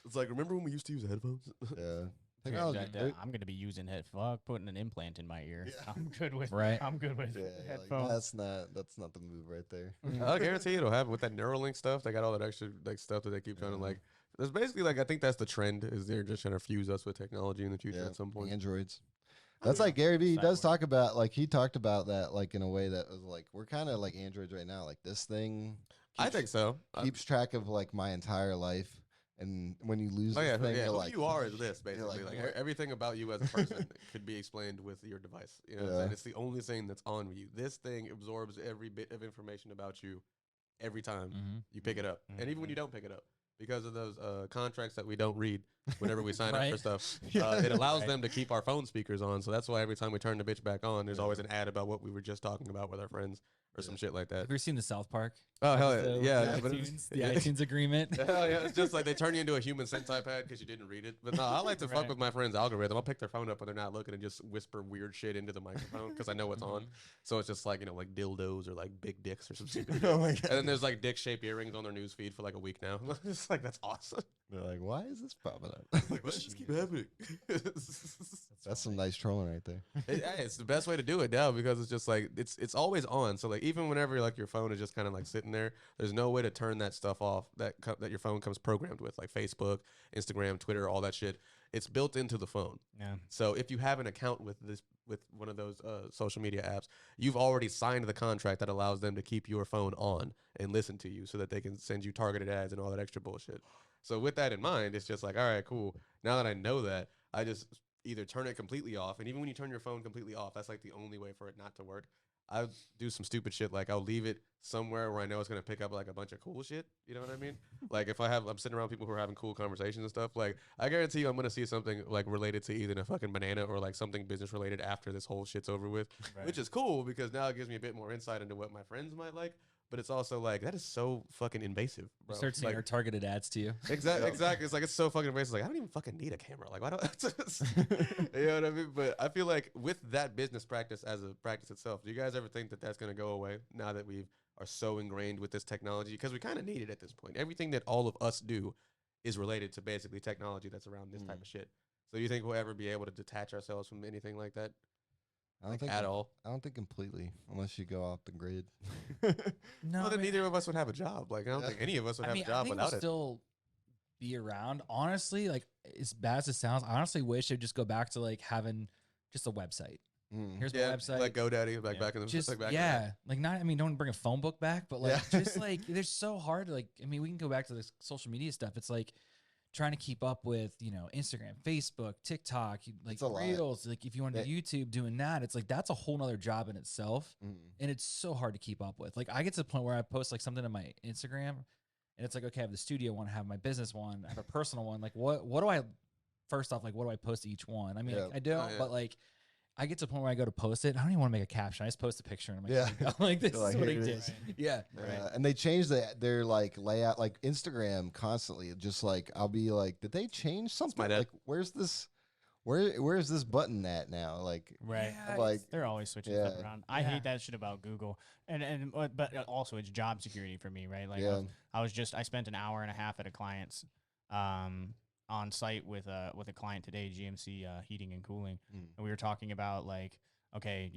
It's like, remember when we used to use headphones? Yeah. Technology. I'm gonna be using putting an implant in my ear. Yeah. I'm good with Right. I'm good with Yeah, headphones. that's not the move right there. I guarantee it'll happen with that Neuralink stuff. They got all that extra like stuff that they keep trying to like. There's basically like I think that's the trend is they're just trying to fuse us with technology in the future at some point. Androids. That's like Gary Vee. He does Cyborg. talk about like he talked about that like in a way that was like we're kind of like androids right now. Like this thing. I think so. Keeps track of like my entire life, and when you lose Oh the yeah, thing, yeah. you're Who like, you are is this basically. like, Like what? everything about you as a person could be explained with your device. You know, what I'm saying? It's the only thing that's on you. This thing absorbs every bit of information about you every time you pick it up, and even when you don't pick it up. Because of those contracts that we don't read whenever we sign up for stuff, it allows them to keep our phone speakers on. So that's why every time we turn the bitch back on, there's always an ad about what we were just talking about with our friends or some shit like that. Have you ever seen the South Park? Oh hell episode with yeah! the But iTunes agreement. hell yeah! It's just like they turn you into a human sentai pad because you didn't read it. But no, I like to fuck with my friend's algorithm. I'll pick their phone up when they're not looking and just whisper weird shit into the microphone because I know what's on. So it's just like like dildos or like big dicks or some stupid. Oh my God. And then there's like dick-shaped earrings on their news feed for like a week now. It's like that's awesome. They're like, why is this popping up? Like let's just keep happening. That's some nice trolling right there. It's the best way to do it now because it's just like it's always on. So like even whenever like your phone is just kind of like sitting there, there's no way to turn that stuff off that your phone comes programmed with, like Facebook, Instagram, Twitter, all that shit. It's built into the phone. Yeah. So if you have an account with one of those social media apps, you've already signed the contract that allows them to keep your phone on and listen to you so that they can send you targeted ads and all that extra bullshit. So with that in mind, it's just like, all right, cool. Now that I know that, I just either turn it completely off. And even when you turn your phone completely off, that's like the only way for it not to work. I do some stupid shit. Like I'll leave it somewhere where I know it's going to pick up like a bunch of cool shit. You know what I mean? Like if I'm sitting around people who are having cool conversations and stuff, like I guarantee you I'm going to see something like related to either a fucking banana or like something business related after this whole shit's over with, which is cool because now it gives me a bit more insight into what my friends might like. But it's also like that is so fucking invasive, bro. Start seeing like, our targeted ads to you. Exactly. It's like it's so fucking invasive. Like I don't even fucking need a camera. Like why don't you know what I mean? But I feel like with that business practice as a practice itself, do you guys ever think that that's gonna go away now that we are so ingrained with this technology? Because we kind of need it at this point. Everything that all of us do is related to basically technology that's around this type of shit. So do you think we'll ever be able to detach ourselves from anything like that? I don't think at all. I don't think completely, unless you go off the grid. No, Well, then neither of us would have a job. Like I don't think any of us would have a I job think without we'll it. still be around. Honestly, like as bad as it sounds, I honestly wish they'd just go back to like having just a website. Here's my website. like GoDaddy, like back in the Just like back like not. I mean, don't bring a phone book back, but like just like they're so hard. Like I mean, we can go back to this social media stuff. It's like trying to keep up with Instagram, Facebook, TikTok, like It's a lot. Reels. Like if you want to do YouTube, doing that, it's like that's a whole nother job in itself, and it's so hard to keep up with. Like I get to the point where I post like something on my Instagram, and it's like okay, I have the studio one, I have my business one, I have a personal one. Like what do I? First off, like what do I post to each one? I mean, like, I don't, but like. I get to the point where I go to post it. I don't even want to make a caption. I just post a picture and I'm like, like this Like, is what I here it did. is. Yeah. And they changed their like layout, like Instagram constantly. Just like I'll be like, did they change something? Like where's this? Where's this button at now? Like Yeah, like they're always switching stuff around. I hate that shit about Google, but also it's job security for me, right? Like I spent an hour and a half at a client's on site with a client today, GMC Heating and Cooling, and we were talking about like, okay,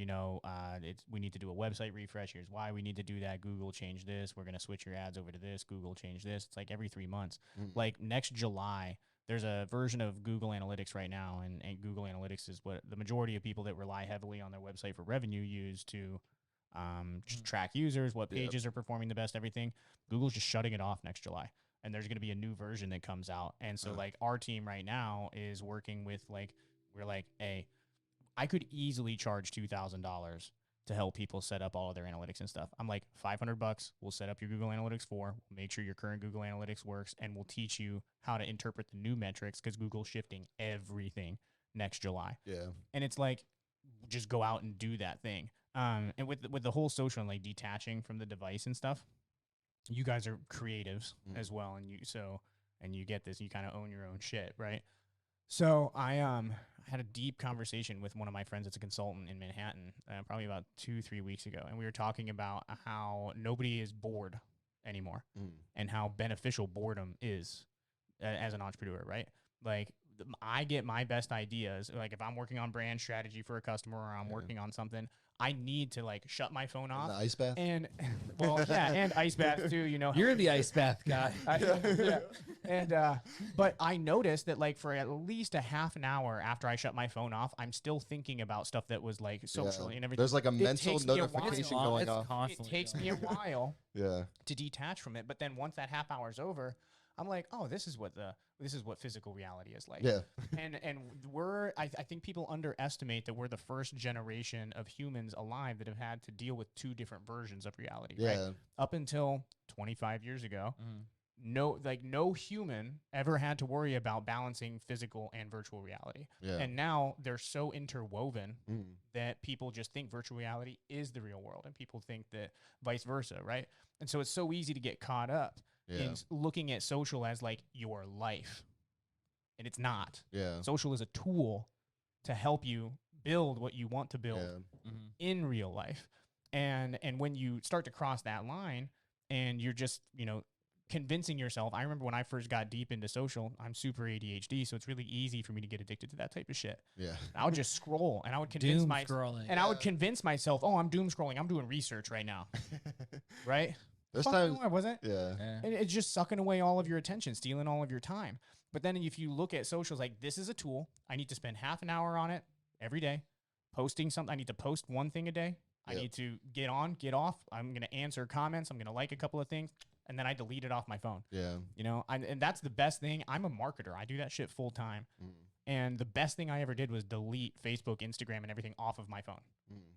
we need to do a website refresh. Here's why we need to do that. Google changed this. We're gonna switch your ads over to this. Google changed this. It's like every 3 months. Like next July, there's a version of Google Analytics right now, and Google Analytics is what the majority of people that rely heavily on their website for revenue use to just track users, what pages are performing the best, everything. Google's just shutting it off next July. And there's going to be a new version that comes out. And so like our team right now is working with we're like, hey, I could easily charge $2,000 to help people set up all of their analytics and stuff. I'm like, $500, we'll set up your Google Analytics 4, make sure your current Google Analytics works, and we'll teach you how to interpret the new metrics because Google's shifting everything next July. Yeah. And it's like, just go out and do that thing. And with the whole social and like detaching from the device and stuff, you guys are creatives as well, and you get this, you kind of own your own shit, right? So I had a deep conversation with one of my friends that's a consultant in Manhattan, probably about 2-3 weeks ago, and we were talking about how nobody is bored anymore, and how beneficial boredom is as an entrepreneur, right? Like I get my best ideas. Like if I'm working on brand strategy for a customer or I'm working on something, I need to like shut my phone In off. the ice bath. And well, yeah, and ice bath too. You know, You're the ice bath guy. yeah. And but I noticed that like for at least a half an hour after I shut my phone off, I'm still thinking about stuff that was like social and everything. There's like a mental takes me a while. notification going off. It takes me a while Yeah. to detach from it, but then once that half hour's over, I'm like, oh, this is what physical reality is like. Yeah. and I think people underestimate that we're the first generation of humans alive that have had to deal with two different versions of reality. Yeah. Right? Up until 25 years ago, no human ever had to worry about balancing physical and virtual reality. Yeah. And now they're so interwoven that people just think virtual reality is the real world, and people think that vice versa, right? And so it's so easy to get caught up in looking at social as like your life. And it's not. Yeah. Social is a tool to help you build what you want to build in real life. And when you start to cross that line and you're just, convincing yourself. I remember when I first got deep into social, I'm super ADHD, so it's really easy for me to get addicted to that type of shit. Yeah. I would just scroll and I would convince I would convince myself, oh, I'm doom scrolling. I'm doing research right now. Right? There's Fuck times no, I wasn't. Yeah. And it's just sucking away all of your attention, stealing all of your time. But then if you look at socials, like this is a tool. I need to spend half an hour on it every day, posting something. I need to post one thing a day. I need to get on, get off. I'm going to answer comments. I'm going to like a couple of things. And then I delete it off my phone. Yeah. And that's the best thing. I'm a marketer. I do that shit full time. And the best thing I ever did was delete Facebook, Instagram, and everything off of my phone.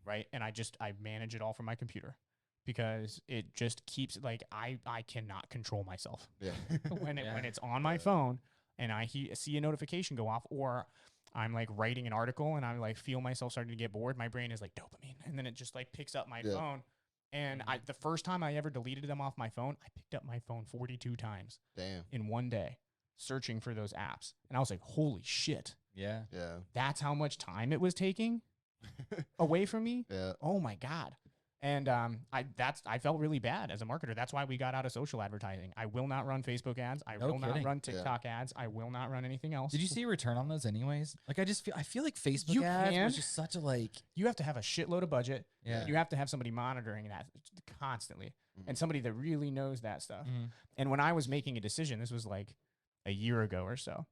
Right. And I manage it all from my computer. Because it just keeps like I cannot control myself. Yeah. when it's on my phone and I see a notification go off, or I'm like writing an article and I like feel myself starting to get bored, my brain is like dopamine, and then it just like picks up my phone. And the first time I ever deleted them off my phone, I picked up my phone 42 times. Damn. In one day, searching for those apps, and I was like, holy shit. Yeah. Yeah. That's how much time it was taking away from me. Yeah. Oh my God. And I felt really bad as a marketer. That's why we got out of social advertising. I will not run Facebook ads. I will not run TikTok ads. I will not run anything else. Did you see a return on those anyways? Like I feel like Facebook ads was just such a like. You have to have a shitload of budget. Yeah. You have to have somebody monitoring that constantly, and somebody that really knows that stuff. And when I was making a decision, this was like a year ago or so.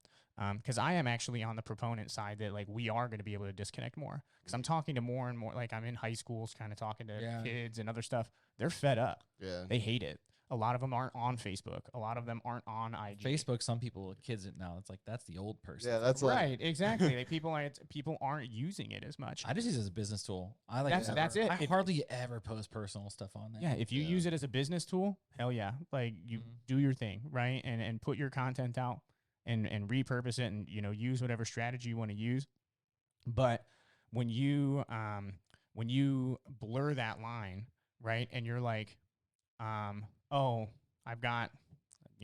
Because I am actually on the proponent side that like we are going to be able to disconnect more. Because I'm talking to more and more, like I'm in high schools, kind of talking to kids and other stuff. They're fed up. Yeah, they hate it. A lot of them aren't on Facebook. A lot of them aren't on IG. Facebook. Some people, kids now, it's like that's the old person. Yeah, that's right. Exactly. Like people aren't using it as much. I just use it as a business tool. I like that's it. I hardly ever post personal stuff on there. Yeah, if you use it as a business tool, hell yeah, like you do your thing, right, and put your content out. And repurpose it and use whatever strategy you want to use. But when you blur that line, right, and you're like, oh, I've got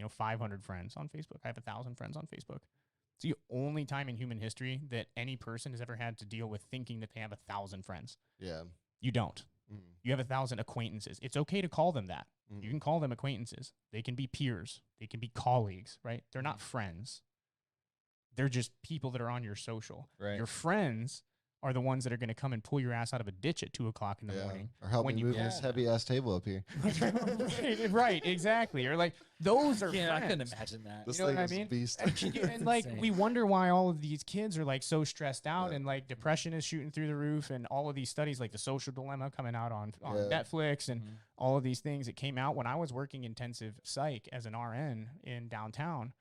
500 friends on Facebook. I have 1,000 friends on Facebook. It's the only time in human history that any person has ever had to deal with thinking that they have 1,000 friends. Yeah, you don't. You have 1,000 acquaintances. It's okay to call them that. You can call them acquaintances. They can be peers. They can be colleagues, right? They're not friends. They're just people that are on your social. Right. Your friends are the ones that are going to come and pull your ass out of a ditch at 2:00 in the morning. Or help me move this heavy ass table up here. right, exactly. Or like those are friends. I couldn't imagine that. This thing is a beast. And like we wonder why all of these kids are like so stressed out and like depression is shooting through the roof, and all of these studies like the social dilemma coming out on Netflix and all of these things that came out when I was working intensive psych as an RN in downtown.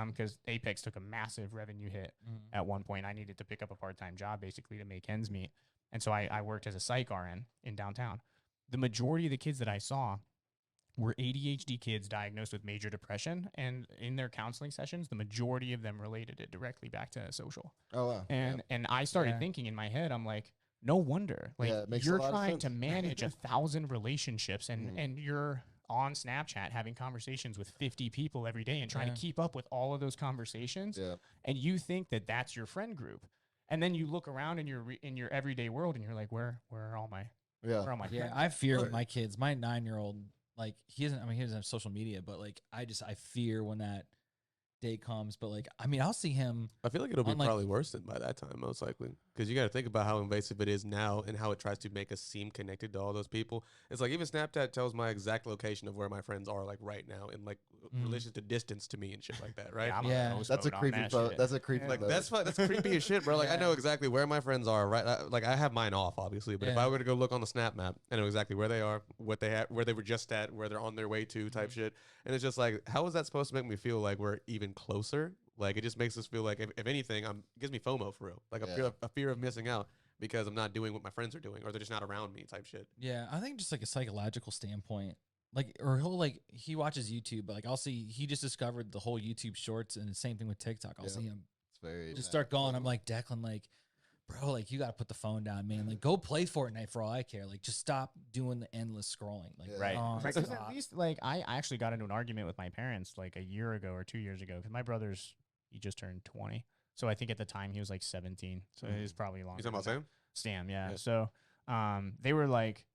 Because Apex took a massive revenue hit at one point. I needed to pick up a part-time job basically to make ends meet. And so I worked as a psych RN in downtown. The majority of the kids that I saw were ADHD kids diagnosed with major depression. And in their counseling sessions, the majority of them related it directly back to social. Oh, wow. And I started thinking in my head, I'm like, no wonder. Like you're trying to manage 1,000 relationships and you're on Snapchat having conversations with 50 people every day and trying to keep up with all of those conversations. Yeah. And you think that that's your friend group. And then you look around in your everyday world and you're like, where are all my where are my friends? I fear with my kids. My 9-year-old, like he doesn't have social media, but like I fear when that date comes, but like, I mean, I'll see him. I feel like it'll be on, like- probably worse than by that time, most likely. Because you got to think about how invasive it is now and how it tries to make us seem connected to all those people. It's like even Snapchat tells my exact location of where my friends are, like right now, in like relation to distance to me and shit like that, right? I'm Yeah. a ghost That's a mode on creepy that photo. shit. That's a creepy Like photo. that's creepy as shit, bro. Like I Yeah. know exactly where my friends are, right? Like I have mine off, obviously, but if Yeah. I were to go look on the Snap map, I know exactly where they are, what they have, where they were just at, where they're on their way to, type shit. And it's just like, how is that supposed to make me feel like we're even closer? Like it just makes us feel like, if anything, it gives me FOMO for real, like a fear of missing out because I'm not doing what my friends are doing, or they're just not around me, type shit. Yeah, I think just like a psychological standpoint, like, or he watches YouTube, but like I'll see he just discovered the whole YouTube Shorts, and the same thing with TikTok. I'll Yeah. see him It's very just start going. I'm like, Declan, like, bro, like you got to put the phone down, man. Like, go play Fortnite for all I care. Like, just stop doing the endless scrolling. Like, Yeah. Right. oh, Right, 'cause stop. at least, like, I actually got into an argument with my parents like a year ago or 2 years ago because my brother's, he just turned 20. So I think at the time he was like 17. So it was probably longer. You talking about than Sam? Sam, yeah. Yeah. So they were like,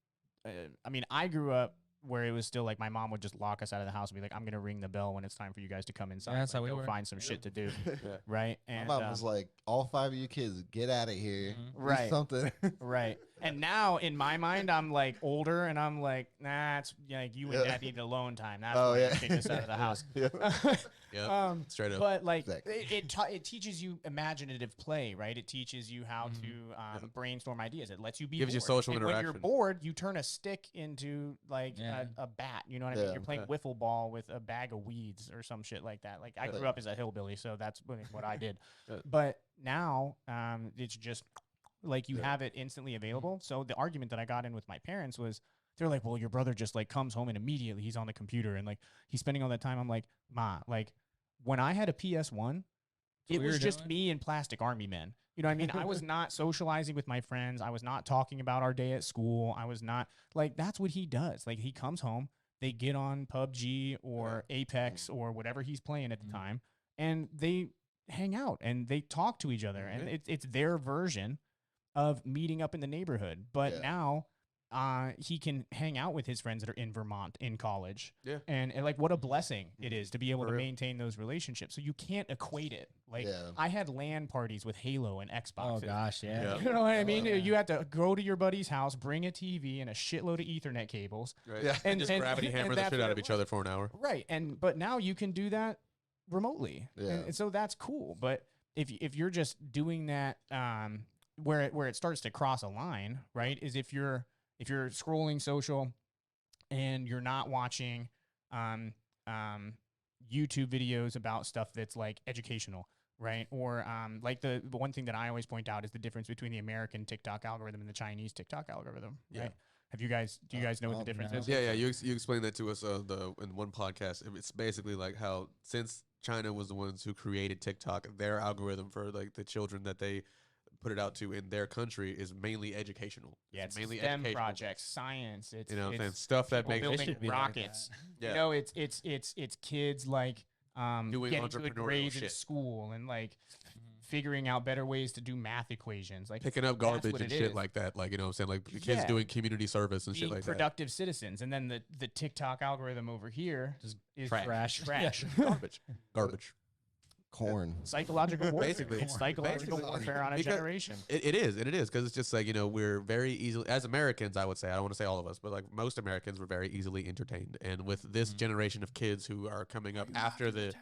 I mean, I grew up where it was still like my mom would just lock us out of the house and be like, I'm going to ring the bell when it's time for you guys to come inside. Yeah, that's like, how we go were. find some shit to do. Yeah. Right. My And mom was like, all 5 of you kids, get out of here. Mhm. Do Right. something. right. And now in my mind, I'm like older and I'm like, nah, it's like you and Yeah. dad need alone time. That's Oh, why yeah. you kicked us out of the house. Yeah. Yeah. Straight up. But like Exactly. it teaches you imaginative play, right? It teaches you how to brainstorm ideas. It lets you be Gives you bored. social and when you're interaction. bored, you turn a stick into like Yeah. a bat. You know what I mean? Yeah. You're playing wiffle ball with a bag of weeds or some shit like that. Like I grew up as a hillbilly, so that's what I did. Yeah. But now it's just like you Yeah. have it instantly available. So the argument that I got in with my parents was they're like, well, your brother just like comes home and immediately he's on the computer and like he's spending all that time. I'm like, Ma, like when I had a PS1, it what we was were just doing? me and Plastic Army Men. You know what I mean? I was not socializing with my friends. I was not talking about our day at school. I was not like, that's what he does. Like he comes home, they get on PUBG or Apex or whatever he's playing at the time, and they hang out and they talk to each other. And it's their version of meeting up in the neighborhood. But Yeah. now he can hang out with his friends that are in Vermont in college. Yeah. And like what a blessing it is to be able For to real. maintain those relationships. So you can't equate it. Like Yeah. I had LAN parties with Halo and Xbox. Oh gosh, yeah. Yeah. You know what I mean? yeah. You had to go to your buddy's house, bring a TV and a shitload of Ethernet cables. Right. Yeah. And just gravity hammer the that's shit what out it of each was. other for an hour. Right. But now you can do that remotely. Yeah. And so that's cool. But if you're just doing that where it starts to cross a line, right, is if you're scrolling social and you're not watching YouTube videos about stuff that's like educational, right? Or like the one thing that I always point out is the difference between the American TikTok algorithm and the Chinese TikTok algorithm, Yeah. right? Do you guys know what the difference is? Yeah, you explained that to us in one podcast. It's basically like how since China was the ones who created TikTok, their algorithm for like the children that they put it out to in their country is mainly educational. Yeah, it's mainly STEM educational. projects, science. It's You know, and it's stuff that people makes building should be like rockets. Yeah. You know, it's kids like Doing getting good entrepreneurial grades in shit. school and like figuring out better ways to do math equations, like picking up that's garbage what and it shit is. like that. Like, you know what I'm saying? Like the kids Yeah. doing community service and shit being like that. productive citizens. And then the TikTok algorithm over here Just is trash. trash. Garbage. Garbage. Corn. Psychological warfare. Basically. It's psychological Basically. warfare on a Because- generation. It is because it's just like, you know, we're very easily, as Americans, I would say, I don't want to say all of us, but like most Americans were very easily entertained. And with this generation of kids who are coming up after the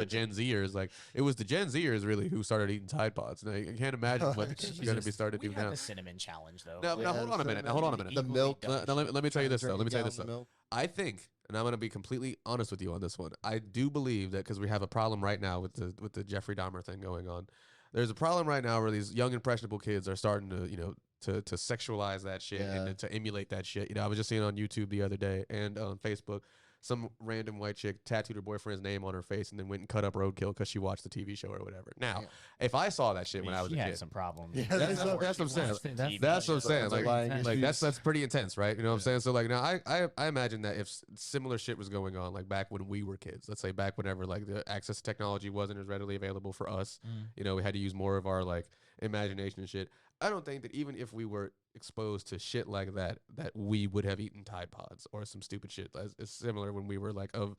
Gen Zers, like it was the Gen Zers really who started eating Tide Pods. And I can't imagine what they're going to be started We to do had now. the cinnamon challenge though. Now, Yeah, hold on a so minute. many- Now, hold on a minute. The Equally milk. dumb. Now, let me tell you this though. Let me tell you this Down the though. milk. I think, and I'm going to be completely honest with you on this one. I do believe that because we have a problem right now with the Jeffrey Dahmer thing going on. There's a problem right now where these young impressionable kids are starting to, you know, to sexualize that shit Yeah. and to emulate that shit. You know, I was just seeing on YouTube the other day and on Facebook, some random white chick tattooed her boyfriend's name on her face and then went and cut up roadkill because she watched the TV show or whatever. Now, if I saw that shit when I was he a had kid, some problems. Yeah, that's what I'm saying. That's what I'm saying. Like, Underlying like issues. that's pretty intense, right? You know what I'm saying? So like now I imagine that if similar shit was going on like back when we were kids, let's say back whenever like the access to technology wasn't as readily available for us, you know, we had to use more of our like imagination and shit. I don't think that even if we were exposed to shit like that, that we would have eaten Tide Pods or some stupid shit. It's similar when we were like of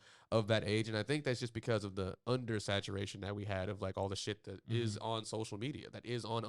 that age, and I think that's just because of the undersaturation that we had of like all the shit that is on social media, that is on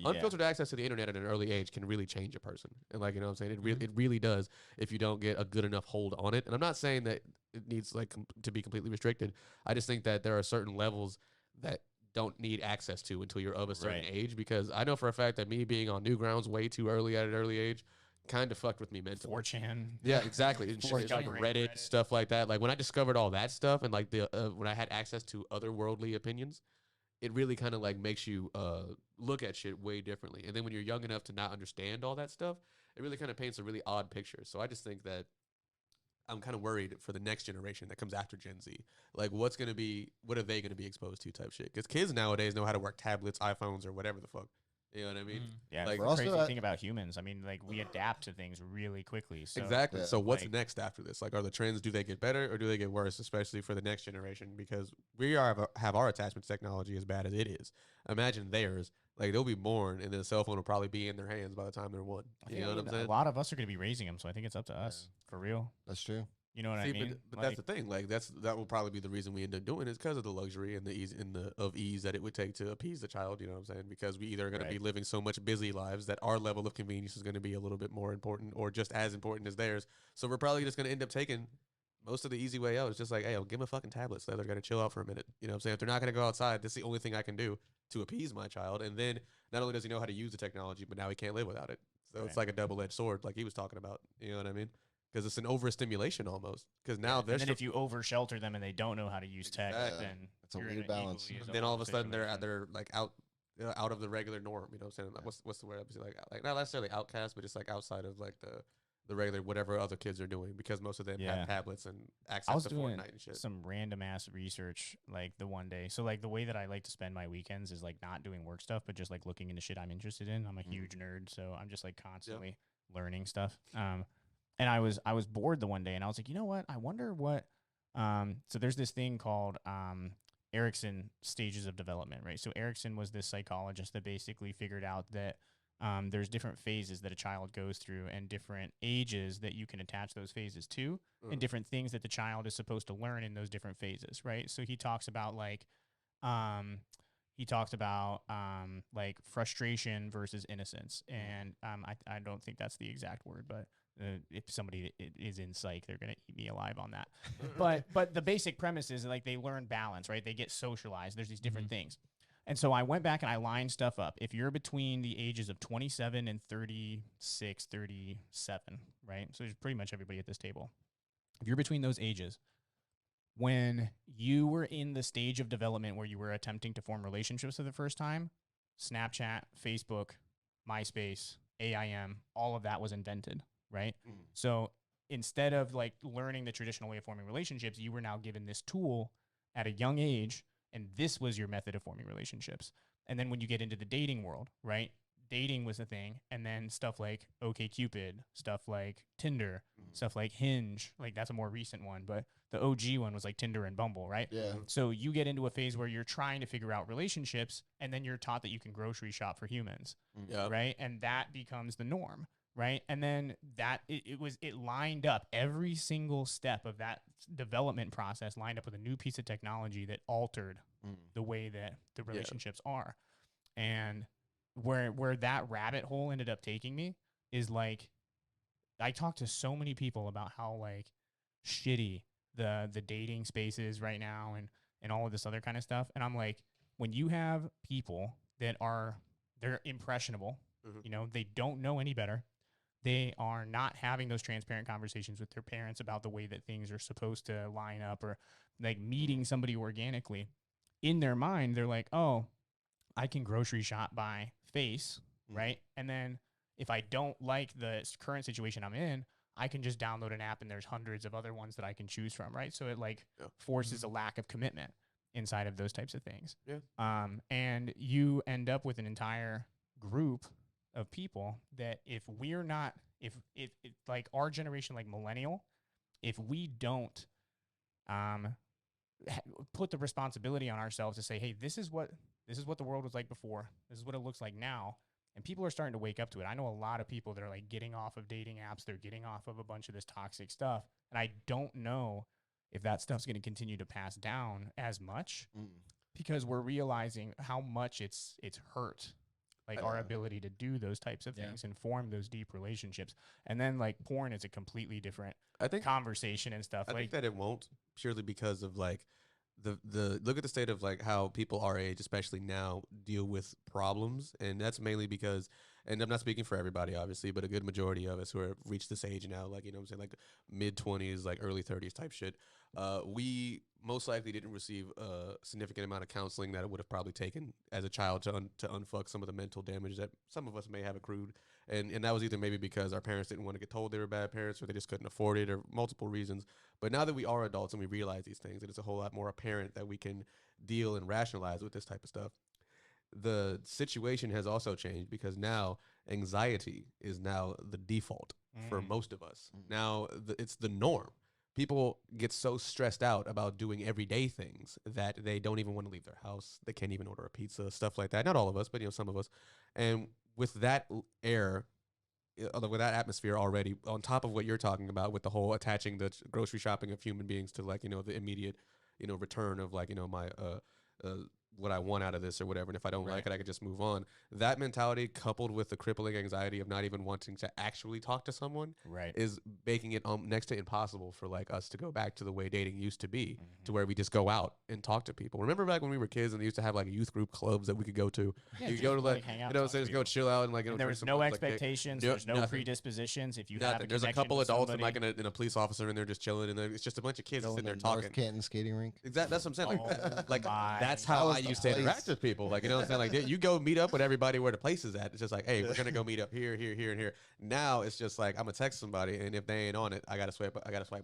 unfiltered access to the internet at an early age can really change a person. And like, you know what I'm saying, it really does if you don't get a good enough hold on it. And I'm not saying that it needs like to be completely restricted. I just think that there are certain levels that don't need access to until you're of a certain age, because I know for a fact that me being on Newgrounds way too early at an early age kind of fucked with me mentally. 4chan. Yeah, exactly. And shit, like Reddit, stuff like that. Like when I discovered all that stuff and like the when I had access to otherworldly opinions, it really kind of like makes you look at shit way differently. And then when you're young enough to not understand all that stuff, it really kind of paints a really odd picture. So I just think that I'm kind of worried for the next generation that comes after Gen Z. Like, what are they going to be exposed to type shit? Because kids nowadays know how to work tablets, iPhones, or whatever the fuck. You know what I mean? Yeah, like, the crazy thing about humans, I mean, like, we adapt to things really quickly. So, exactly. Yeah. So what's next after this? Like, are the trends, do they get better or do they get worse, especially for the next generation? Because we have our attachment to technology as bad as it is. Imagine theirs. Like, they'll be born and the cell phone will probably be in their hands by the time they're one. You know what I'm saying? A lot of us are going to be raising them, so I think it's up to us, for real. That's true. You know what I mean? But that's the thing. Like that will probably be the reason we end up doing it, is because of the luxury and the ease that it would take to appease the child. You know what I'm saying? Because we either are going to be living so much busy lives that our level of convenience is going to be a little bit more important, or just as important as theirs. So we're probably just going to end up taking most of the easy way out. It's just like, hey, I'll give them a fucking tablet so they're going to chill out for a minute. You know what I'm saying? If they're not going to go outside, that's the only thing I can do to appease my child. And then not only does he know how to use the technology, but now he can't live without it. So it's like a double-edged sword, like he was talking about. You know what I mean? Because it's an overstimulation almost. Because now and then if you over shelter them and they don't know how to use tech, then it's a weird balance. Then all of a sudden they're like out of the regular norm. You know what I'm saying? Like, what's the word? Like not necessarily outcast, but just like outside of like the regular whatever other kids are doing, because most of them have tablets and access to Fortnite and shit. Some random ass research like the one day. So like the way that I like to spend my weekends is like not doing work stuff, but just like looking into shit I'm interested in. I'm a huge nerd, so I'm just like constantly learning stuff. And I was bored the one day, and I was like, you know what? I wonder what. So there's this thing called Ericsson stages of development, right? So Ericsson was this psychologist that basically figured out that there's different phases that a child goes through, and different ages that you can attach those phases to, and different things that the child is supposed to learn in those different phases, right? So he talks about like like frustration versus innocence, and I don't think that's the exact word, but if somebody is in psych, they're gonna eat me alive on that. but the basic premise is like they learn balance, right? They get socialized. There's these different things. And so I went back and I lined stuff up. If you're between the ages of 27 and 36, 37, right? So there's pretty much everybody at this table. If you're between those ages, when you were in the stage of development where you were attempting to form relationships for the first time, Snapchat, Facebook, MySpace, AIM, all of that was invented, right? So instead of like learning the traditional way of forming relationships, you were now given this tool at a young age, and this was your method of forming relationships. And then when you get into the dating world, right? Dating was a thing. And then stuff like OkCupid, stuff like Tinder, stuff like Hinge, like that's a more recent one, but the OG one was like Tinder and Bumble, right? Yeah. So you get into a phase where you're trying to figure out relationships, and then you're taught that you can grocery shop for humans, right? And that becomes the norm, right? And then that it lined up, every single step of that development process lined up with a new piece of technology that altered the way that the relationships are. And where that rabbit hole ended up taking me is like, I talked to so many people about how like shitty the dating space is right now, and all of this other kind of stuff. And I'm like, when you have people that they're impressionable, you know, they don't know any better. They are not having those transparent conversations with their parents about the way that things are supposed to line up, or like meeting somebody organically. In their mind, they're like, oh, I can grocery shop by face, right? And then if I don't like the current situation I'm in, I can just download an app, and there's hundreds of other ones that I can choose from, right? So it like forces a lack of commitment inside of those types of things. And you end up with an entire group of people that if we're not, if like our generation, like millennial, if we don't put the responsibility on ourselves to say, hey, this is what the world was like before, this is what it looks like now, And people are starting to wake up to it. I know a lot of people that are like getting off of dating apps. They're getting off of a bunch of this toxic stuff. And I don't know if that stuff's going to continue to pass down as much because we're realizing how much it's hurt like our ability to do those types of things and form those deep relationships. And then like porn is a completely different conversation and stuff. I think that it won't, purely because of like the look at the state of like how people our age, especially now, deal with problems. And that's mainly because, and I'm not speaking for everybody obviously, but a good majority of us who have reached this age now, like, you know what I'm saying, like mid-20s, like early 30s type shit, we most likely didn't receive a significant amount of counseling that it would have probably taken as a child to unfuck some of the mental damage that some of us may have accrued. And that was either maybe because our parents didn't want to get told they were bad parents, or they just couldn't afford it, or multiple reasons. But now that we are adults and we realize these things, and it's a whole lot more apparent that we can deal and rationalize with this type of stuff, the situation has also changed, because now anxiety is now the default for most of us. Now it's the norm. People get so stressed out about doing everyday things that they don't even want to leave their house. They can't even order a pizza, stuff like that. Not all of us, but, you know, some of us. And with that air, with that atmosphere already, on top of what you're talking about with the whole attaching the grocery shopping of human beings to, like, you know, the immediate, you know, return of, like, you know, my what I want out of this or whatever, and if I don't like it, I could just move on. That mentality, coupled with the crippling anxiety of not even wanting to actually talk to someone, is making it next to impossible for like us to go back to the way dating used to be, to where we just go out and talk to people. Remember back when we were kids and they used to have like youth group clubs that we could go to? You could go to like hang out, you know, so just go chill out and like. You know, there was no expectations. There's no predispositions. If you have there's a couple adults and like in a police officer and they're just chilling, and it's just a bunch of kids sitting there talking. North Canton skating rink. Exactly, that's what I'm saying. Like that's how I used to interact with people. Like, you know what I'm saying? Like, you go meet up with everybody where the place is at. It's just like, hey, we're gonna go meet up here, here, here, and here. Now it's just like, I'm gonna text somebody, and if they ain't on it, I gotta swipe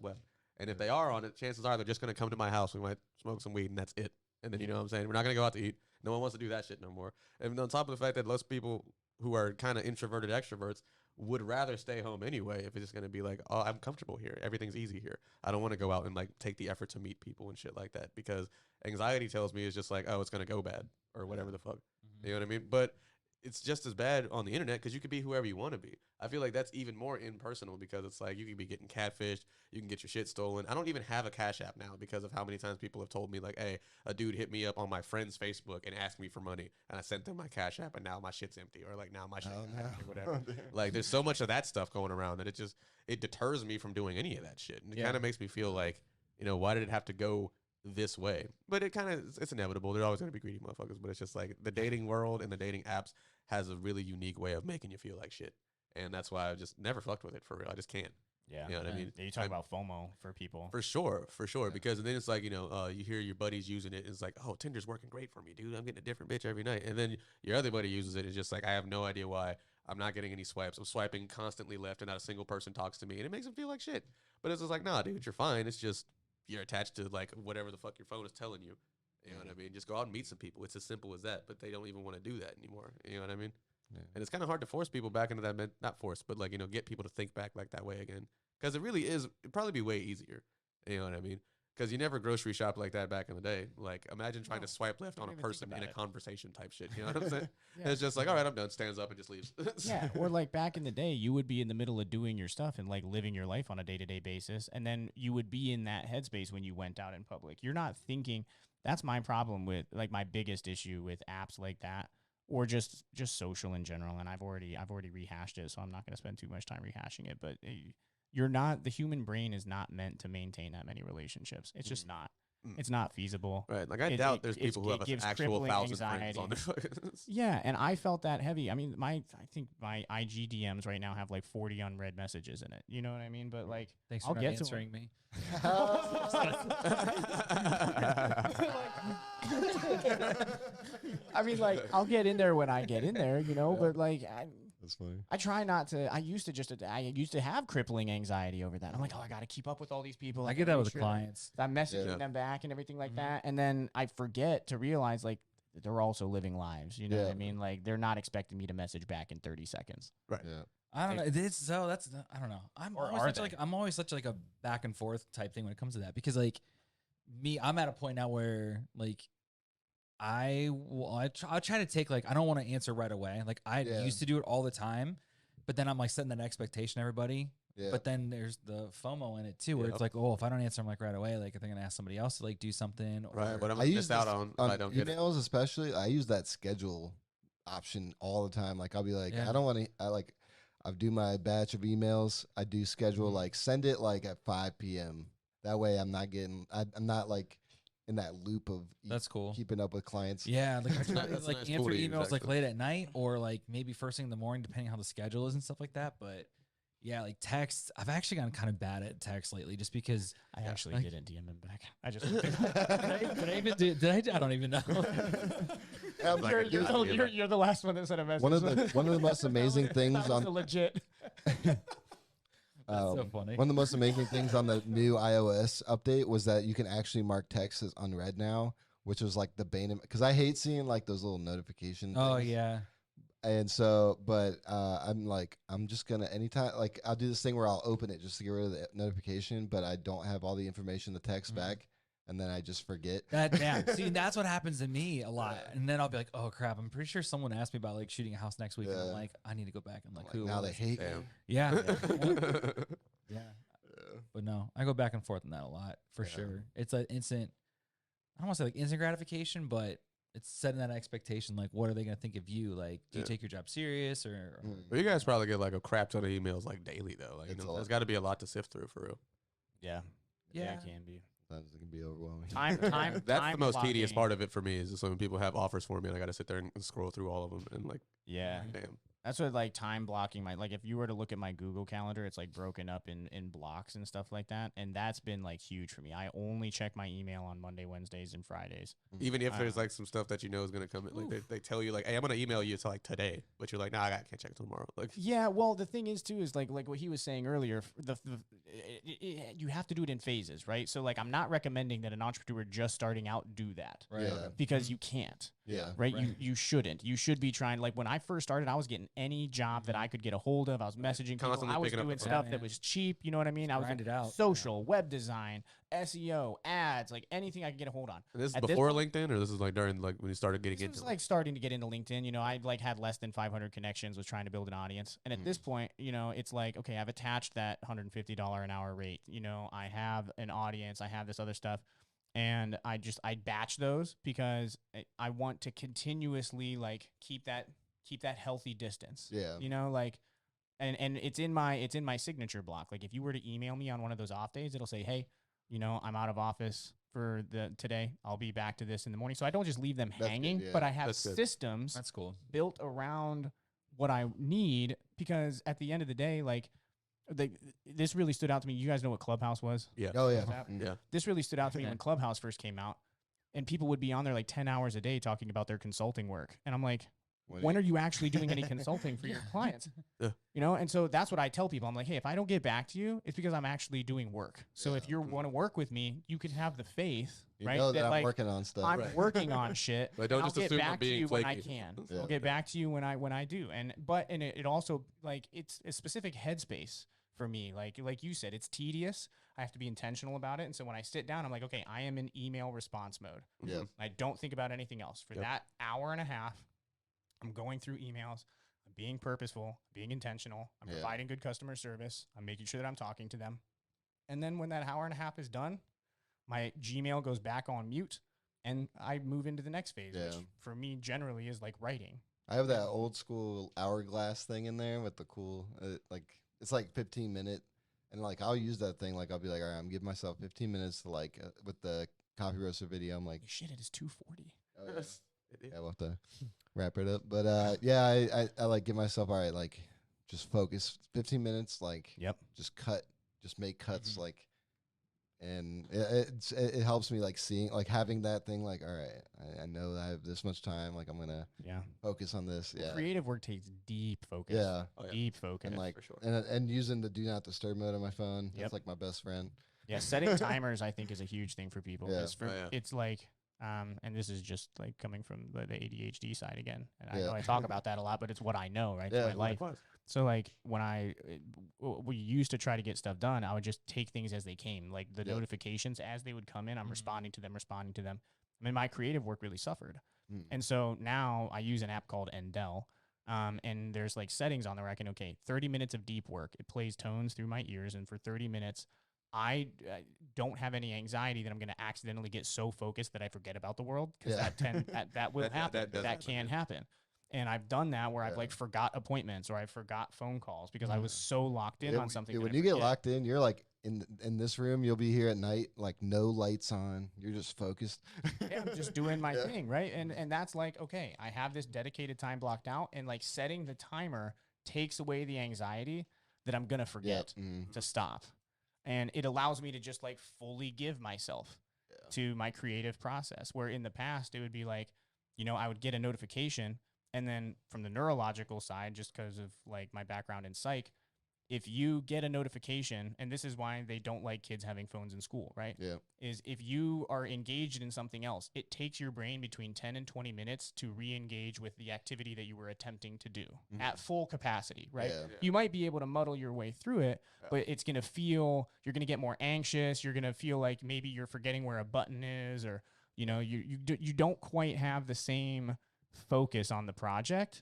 left. And if they are on it, chances are they're just gonna come to my house. We might smoke some weed, and that's it. And then, you know what I'm saying? We're not gonna go out to eat. No one wants to do that shit no more. And on top of the fact that most people who are kind of introverted extroverts would rather stay home anyway, if it's just gonna be like, oh, I'm comfortable here, everything's easy here. I don't want to go out and like take the effort to meet people and shit like that, because anxiety tells me it's just like, oh, it's gonna go bad or whatever the fuck. You know what I mean? But it's just as bad on the internet, because you could be whoever you want to be. I feel like that's even more impersonal, because it's like you could be getting catfished, you can get your shit stolen. I don't even have a Cash App now because of how many times people have told me like, hey, a dude hit me up on my friend's Facebook and asked me for money, and I sent them my Cash App, and now my shit's empty, or like now my shit's empty, or whatever. Like there's so much of that stuff going around that it deters me from doing any of that shit. And it kind of makes me feel like, you know, why did it have to go this way? But it kind of, it's inevitable. There's always going to be greedy motherfuckers, but it's just like the dating world and the dating apps has a really unique way of making you feel like shit. And that's why I just never fucked with it for real. I just can't. Yeah. You know what I mean? You talk about FOMO for people. For sure. Yeah. Because then it's like, you know, you hear your buddies using it. It's like, oh, Tinder's working great for me, dude. I'm getting a different bitch every night. And then your other buddy uses it. It's just like, I have no idea why I'm not getting any swipes. I'm swiping constantly left and not a single person talks to me. And it makes them feel like shit. But it's just like, nah, dude, you're fine. It's just, you're attached to like whatever the fuck your phone is telling you. You know what I mean? Just go out and meet some people. It's as simple as that. But they don't even want to do that anymore. You know what I mean? Yeah. And it's kind of hard to force people back into that, not force, but like, you know, get people to think back like that way again. Because it really is, it'd probably be way easier. You know what I mean? Because you never grocery shop like that back in the day. Like, imagine trying to swipe left on a person in a conversation type shit. You know what I'm saying? It's just like, all right, I'm done. Stands up and just leaves. Yeah. Or like back in the day, you would be in the middle of doing your stuff and like living your life on a day-to-day basis. And then you would be in that headspace when you went out in public. You're not thinking. That's my problem with, like, my biggest issue with apps like that, or just social in general. And I've already rehashed it, so I'm not going to spend too much time rehashing it. But the human brain is not meant to maintain that many relationships. It's just not. It's not feasible. Right. Like, I doubt there's people who have an actual 1,000 friends on their Yeah, and I felt that heavy. I mean, I think my IG DMs right now have like 40 unread messages in it. You know what I mean? But like, thanks I'll for get answering me. I mean, like, I'll get in there when I get in there, you know, but like, that's funny. I try not to. I used to have crippling anxiety over that. I'm like, oh, I got to keep up with all these people. I get that with the clients. I'm messaging them back and everything like that. And then I forget to realize, like, they're also living lives. You know what I mean? Like, they're not expecting me to message back in 30 seconds. Right. Yeah. I don't know. I don't know. I'm always such like a back and forth type thing when it comes to that, because like I'm at a point now where like I'll try to take like I don't want to answer right away. Like I Yeah. used to do it all the time, but then I'm like setting that expectation everybody. Yeah. But then there's the FOMO in it too, where Yep. it's like, oh, if I don't answer them like right away, like they're gonna ask somebody else to like do something. Or, Right, but I'm I gonna use miss out this on if I don't get it. emails, especially. I use that schedule option all the time. Like I'll be like, Yeah. I don't want to. I do my batch of emails. I do schedule like send it like at 5 p.m. That way I'm not getting. I'm not like in that loop of That's cool. keeping up with clients. Yeah, like I try to That's a like nice tool answer to use, emails like actually. late at night or like maybe first thing in the morning, depending how the schedule is and stuff like that. But yeah, like texts, I've actually gotten kind of bad at text lately, just because I actually like- didn't DM him back. I just did I even do? Did I don't even know. I'm Like sure a you're- good idea. you're the last one that sent a message. one of the most amazing things That was on a legit. That's so funny. One of the most amazing things on the new iOS update was that you can actually mark text as unread now, which was like the bane of, because I hate seeing like those little notification Oh things. yeah. And so, but I'm just gonna anytime like I'll do this thing where I'll open it just to get rid of the notification, but I don't have all the information to text back, and then I just forget. See, that's what happens to me a lot. And then I'll be like, oh crap, I'm pretty sure someone asked me about like shooting a house next week. And I'm Yeah. like, I need to go back and like, Like, who now it they was. hate me. Damn. Yeah. Yeah. But no, I go back and forth on that a lot for Yeah. sure. It's an instant, I don't want to say like instant gratification, but it's setting that expectation. Like, what are they going to think of you? Like, do you Yeah. take your job serious or Mm. Well, you guys probably get like a crap ton of emails like daily though. Like, It's a there's lot. got to be a lot to sift through for real. Yeah. Yeah. It can be. Sometimes it can be overwhelming. Time. That's time the most tedious blocking. part of it for me is just when people have offers for me and I got to sit there and scroll through all of them and like, Yeah. damn. That's what like time blocking my like if you were to look at my Google Calendar, it's like broken up in blocks and stuff like that. And that's been like huge for me. I only check my email on Monday, Wednesdays, and Fridays. Even if there's Uh, like some stuff that you know is gonna come in, like they tell you like, hey, I'm gonna email you to like today, but you're like, nah, I can't check tomorrow. Like, Yeah, well, the thing is too is like what he was saying earlier. You have to do it in phases, right? So like I'm not recommending that an entrepreneur just starting out do that right? Yeah. because you can't. Yeah. Right? Right. You shouldn't. You should be trying. Like when I first started, I was getting any job that I could get a hold of. I was messaging people. Constantly I was picking up the doing phone. stuff Yeah, that man. was cheap. You know what I mean? I was Grind it out. social, web design, SEO, ads, like anything I could get a hold on. and this is At this before point- LinkedIn or this is like during like when you started getting This into was it? like starting to get into LinkedIn. You know, I like had less than 500 connections, was trying to build an audience. And at this point, you know, it's like, okay, I've attached that $150 an hour rate. You know, I have an audience, I have this other stuff. And I batch those because I want to continuously like keep that healthy distance. Yeah. You know, like and it's in my signature block. Like if you were to email me on one of those off days, it'll say, "Hey, you know, I'm out of office for today. I'll be back to this in the morning." So I don't just leave them That's good, hanging, yeah. but I have That's good. systems That's cool. built around what I need because at the end of the day, like this really stood out to me. You guys know what Clubhouse was? Yeah. Oh yeah. That- Mm. Yeah. This really stood out to me when Clubhouse first came out, and people would be on there like 10 hours a day talking about their consulting work. And I'm like, when are you actually doing any consulting for your clients? Yeah. You know, and so that's what I tell people. I'm like, hey, if I don't get back to you, it's because I'm actually doing work. So if you want to work with me, you can have the faith, You right? know that I'm like working on stuff. I'm Right. working on shit. But don't and just I'll get assume I'm back to being you when I flaky. can. Yeah. I'll get back to you when I do. And it also like it's a specific headspace for me. Like you said, it's tedious. I have to be intentional about it. And so when I sit down, I'm like, okay, I am in email response mode. Yeah. I don't think about anything else. For Yep. that hour and a half, I'm going through emails. I'm being purposeful, being intentional. I'm Yeah. providing good customer service. I'm making sure that I'm talking to them. And then when that hour and a half is done, my Gmail goes back on mute and I move into the next phase, Yeah. which for me generally is like writing. I have that old school hourglass thing in there with the cool, like it's like 15-minute, and like I'll use that thing. Like I'll be like, all right, I'm giving myself 15 minutes to like with the coffee roaster video. I'm like, Shit, it is 2:40. oh, yeah. It is. Yeah, we'll have to wrap it up. But yeah, I like give myself, all right, like just focus 15 minutes, like Yep. just make cuts, like, and it helps me like seeing, like having that thing, like, all right, I know that I have this much time, like I'm gonna Yeah. focus on this. Yeah. Creative work takes deep focus. Yeah. Oh, yeah. Deep focus. And like, for sure. and using the do not disturb mode on my phone. Yep. That's like my best friend. Yeah, setting timers I think is a huge thing for people. Yeah. 'Cause for, Oh, yeah. it's like, and this is just like coming from the ADHD side again. And I Yeah. know I talk about that a lot, but it's what I know, right? Yeah. It's my life. Likewise. So like when we used to try to get stuff done, I would just take things as they came, like the Yeah. notifications as they would come in. I'm responding to them. I mean, my creative work really suffered. Mm. And so now I use an app called Endel. And there's like settings on there where I can, 30 minutes of deep work. It plays tones through my ears. And for 30 minutes, I don't have any anxiety that I'm going to accidentally get so focused that I forget about the world. Because that will happen. That can happen. And I've done that where I've like forgot appointments or I forgot phone calls because I was so locked in on something. When you get locked in, you're like in this room, you'll be here at night, like no lights on. You're just focused. Yeah, I'm just doing my thing, right? And that's like, okay, I have this dedicated time blocked out, and like setting the timer takes away the anxiety that I'm gonna forget to stop. And it allows me to just like fully give myself to my creative process. Where in the past it would be like, I would get a notification. And then from the neurological side, just because of like my background in psych, if you get a notification, and this is why they don't like kids having phones in school, right? Yeah. Is if you are engaged in something else, it takes your brain between 10 and 20 minutes to re-engage with the activity that you were attempting to do at full capacity, right? Yeah. You might be able to muddle your way through it, but it's going to feel, you're going to get more anxious. You're going to feel like maybe you're forgetting where a button is, or, you don't quite have the same focus on the project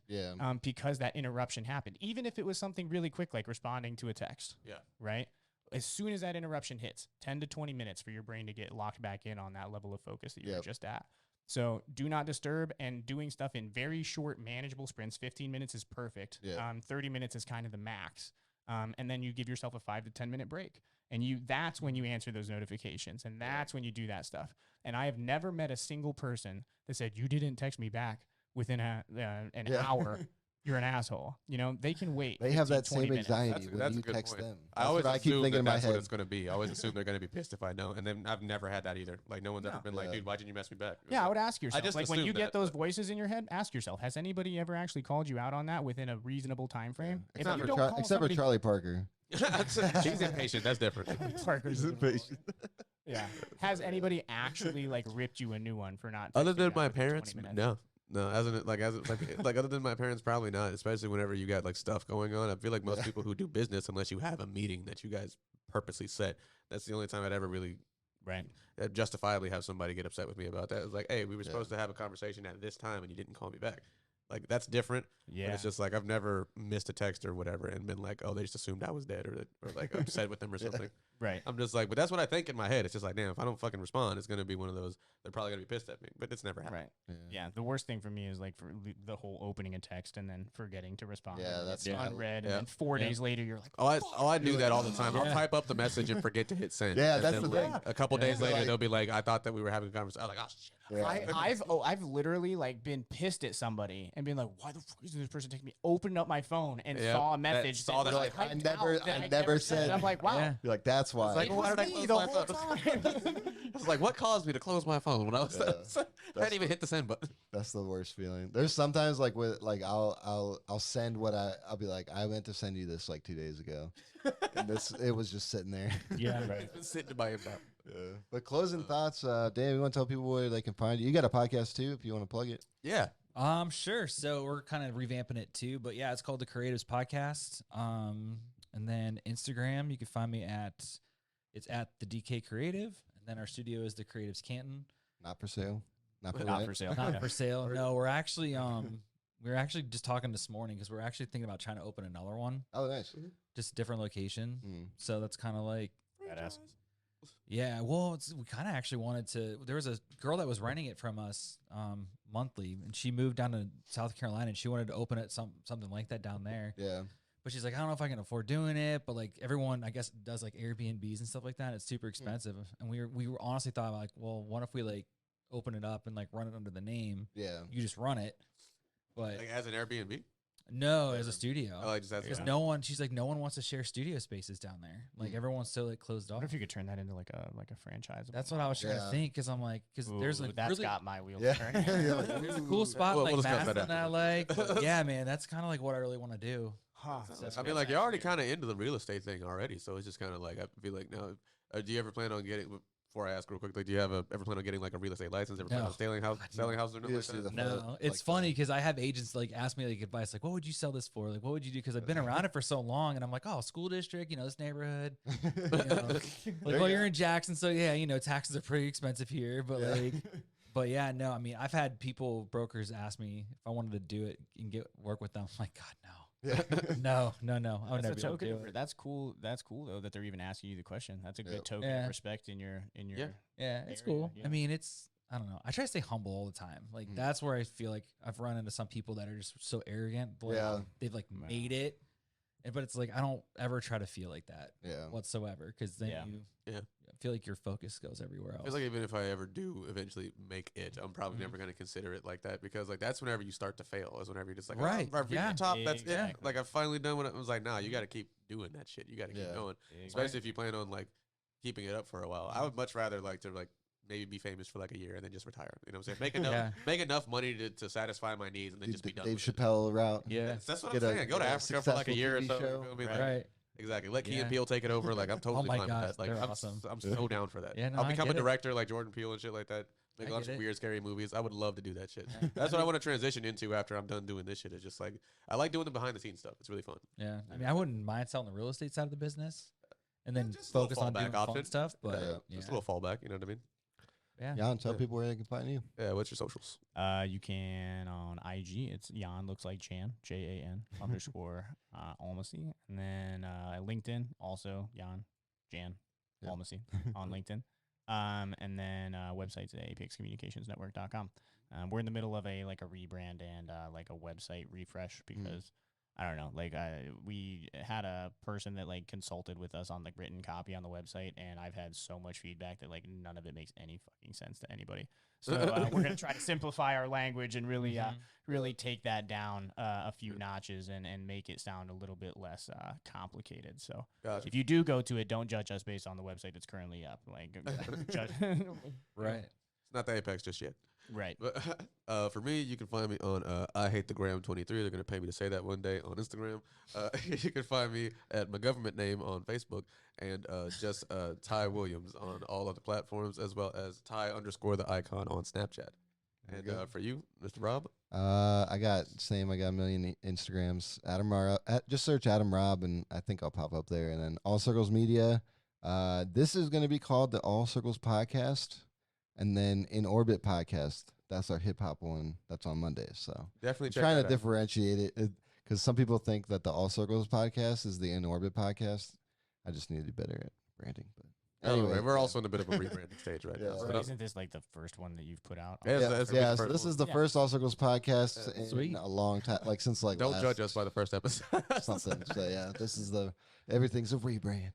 because that interruption happened, even if it was something really quick like responding to a text, right? As soon as that interruption hits, 10 to 20 minutes for your brain to get locked back in on that level of focus that you were just at. So do not disturb, and doing stuff in very short manageable sprints. 15 minutes is perfect. 30 minutes is kind of the max, and then you give yourself a 5 to 10 minute break, and that's when you answer those notifications, and that's when you do that stuff. And I have never met a single person that said, you didn't text me back within an hour, you're an asshole. They can wait. They have that 20 same minutes. anxiety That's when a you good text point. them. I always I keep assume thinking in my that's head. what it's going to be. I always assume they're going to be pissed if I know. And then I've never had that either. Like, no one's ever been like, dude, why didn't you mess me back? Yeah, I would ask yourself. just Like, when you assumed get that, those but- voices in your head, ask yourself, has anybody ever actually called you out on that within a reasonable time frame? If Except you for don't call except for somebody- Charlie Parker. She's impatient. That's different. Parker's impatient. Yeah. Has anybody actually like ripped you a new one for not Other texting than back my within 20 parents, minutes? no. No, like other than my parents, probably not. Especially whenever you got like stuff going on. I feel like most people who do business, unless you have a meeting that you guys purposely set, that's the only time I'd ever really justifiably have somebody get upset with me about that. It's like, hey, we were supposed to have a conversation at this time and you didn't call me back. Like, that's different. Yeah. But it's just like, I've never missed a text or whatever and been like, oh, they just assumed I was dead or like upset with them or something. Right. I'm just like, but that's what I think in my head. It's just like, damn, if I don't fucking respond, it's going to be one of those, they're probably going to be pissed at me. But it's never happened. Right. Yeah. The worst thing for me is like for the whole opening a text and then forgetting to respond. Yeah, and that's it's bad. unread. And then 4 days later, you're like, Oh, I do that all the time. I'll type up the message and forget to hit send. Yeah, And that's then, the thing. A couple days later, Like- they'll be like, I thought that we were having a conversation. I'm like, oh, shit. I've literally like been pissed at somebody and been like, why the fuck is this person taking me? Opened up my phone and saw a message. saw that that, was like, I typed never- out that I never said. said- I'm like, wow. Yeah. You're like, that's why. It's like, It why was did I me close the my whole phone? time. I was like, what caused me to close my phone when I was? I hadn't even hit the send button. That's the worst feeling. There's sometimes like with like I'll send what I'll be like, I meant to send you this like 2 days ago, and it was just sitting there. Yeah, right. It's been sitting in my inbox. Yeah. But closing thoughts, Dan, we want to tell people where they can find you. You got a podcast too, if you want to plug it. Yeah. Sure. So we're kind of revamping it too, but yeah, it's called the Creatives Podcast. And then Instagram, you can find me it's at the DK Creative, and then our studio is the Creatives Canton. Not for sale. Not for Not rent. for sale. Not Yeah. for sale. No, we're actually just talking this morning because we're actually thinking about trying to open another one, Oh, nice. just a different location. Mm. So that's kind of like, Badass. yeah. Well, we kind of actually wanted to. There was a girl that was renting it from us monthly, and she moved down to South Carolina, and she wanted to open it something like that down there. Yeah. But she's like, I don't know if I can afford doing it, but like everyone, I guess, does like Airbnbs and stuff like that. It's super expensive, and we were honestly thought like, well, what if we like open it up and like run it under the name? Yeah. You just run it, but Like as an Airbnb? no, as a studio. Oh, I just asked. Because Yeah. no one, she's like, no one wants to share studio spaces down there. Like everyone's so like closed What off. if you could turn that into like a franchise? That's what I was trying Yeah. to think, because I'm like, because there's like that's really, got my wheels Yeah. turning. You're like, there's a ooh. cool spot We'll like discuss that Madison that I like. But yeah, man, that's kind of like what I really want to do. Huh. I mean, like, you're already kind of into the real estate thing already, so it's just kind of like, I feel like, now, do you ever plan on getting, before I ask real quick, like, do you ever plan on getting like a real estate license? Ever plan No. on selling houses or nothing You like just do that? the No, photo, it's like funny because I have agents like ask me like advice, like, what would you sell this for? Like, what would you do? Because I've been around it for so long, and I'm like, oh, school district, this neighborhood. You know, like, well, you're in Jackson, so yeah, taxes are pretty expensive here, but Yeah. like, But yeah, no, I mean, I've had brokers ask me if I wanted to do it and work with them. I'm like, God, no. Yeah. No. I would That's never a be able to token. do it. That's cool. That's cool though that they're even asking you the question. That's a good Yep. token Yeah. of respect in your Yeah. Yeah, it's area, cool. yeah. I mean, I don't know. I try to stay humble all the time. Like that's where I feel like I've run into some people that are just so arrogant. Like, Yeah. they've like Wow. made it, but it's like I don't ever try to feel like that Yeah. whatsoever because then Yeah. you Yeah. feel like your focus goes everywhere else. I feel like even if I ever do eventually make it, I'm probably never going to consider it like that because like that's whenever you start to fail. Is whenever you're just like, Right, oh, I've reached yeah. the top. That's it. Exactly. Like I've finally done what I was like. Nah, you got to keep doing that shit. You got to keep Yeah. going, especially if you plan on like keeping it up for a while. I would much rather like to like maybe be famous for like a year and then just retire. You know what I'm saying? Make enough money to satisfy my needs and then just be done. Dave with it. Chappelle route. Yeah. That's what Get I'm a- saying. Go to get a Africa for like a successful year or TV so. show. You feel me? Like, Right. Exactly. Let Key Yeah. and Peele take it over. Like I'm totally my fine gosh, with that. Like they're I'm, awesome. I'm so down for that. Yeah, no, I'll I become a get it. director like Jordan Peele and shit like that. Make I a bunch get of it. weird, scary movies. I would love to do that shit. That's what I want to transition into after I'm done doing this shit. It's just like I like doing the behind the scenes stuff. It's really fun. Yeah. I mean, I wouldn't mind selling the real estate side of the business and then just a little focus on doing fallback fun option. stuff. But Yeah. yeah. Just a little fallback. You know what I mean? Yeah. Jan, tell Yeah. people where they can find you. Yeah. What's your socials? You can on IG. It's Jan looks like Jan JAN underscore Almasy, and then LinkedIn also Jan Yep. Almasy on LinkedIn. And then website's at apexcommunicationsnetwork.com. We're in the middle of a rebrand and like a website refresh because I don't know, we had a person that consulted with us on the written copy on the website, and I've had so much feedback that none of it makes any fucking sense to anybody. So we're gonna try to simplify our language and really really take that down a few notches and make it sound a little bit less complicated. So Gotcha. if you do go to it, don't judge us based on the website that's currently up. Judge. Right. It's not the Apex just yet. Right. But for me, you can find me on I Hate the Gram 23. They're going to pay me to say that one day on Instagram. You can find me at my government name on Facebook and just Ty Williams on all other platforms, as well as Ty_the icon on Snapchat. There And you go. for you, Mr. Robb? I got a million Instagrams. Adam Robb. Just search Adam Robb, and I think I'll pop up there. And then All Circles Media. This is going to be called the All Circles Podcast, and then In Orbit Podcast. That's our hip hop one. That's on Mondays. So Definitely I'm check trying that to out. differentiate it because some people think that the All Circles Podcast is the In Orbit Podcast. I just need to be better at branding. But Anyway, we're yeah. also in a bit of a rebranding stage right Yeah. now. So But don't- isn't this the first one that you've put out? Yeah, Yeah, that's yeah, the so first this one. is the Yeah. first All Circles podcast in Sweet. a long time, since Don't last judge us by the first episode. something. So yeah, this is everything's a rebrand.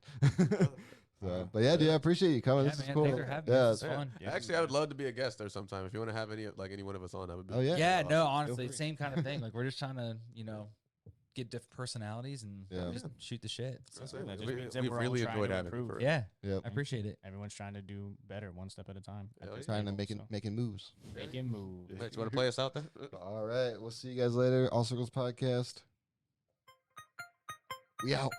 So, but yeah, dude, I appreciate you coming. Yeah, this is man, cool. thanks for having me. Yeah, This is Yeah. fun. Yeah. Actually, I would love to be a guest there sometime. If you want to have any one of us on, I would be. Oh, yeah. Yeah, awesome. no, honestly, free. same kind of thing. Like we're just trying to, get different personalities and Yeah. just shoot the shit. That's So it. that just We- means that we've we're all really trying enjoyed to having you. improve. For Yeah, Yep. I appreciate it. Everyone's trying to do better one step at a time. at Hell this yeah. trying to table, so making moves. making moves. Hey, you want to play us out there? All right, we'll see you guys later. All Circles podcast. We out.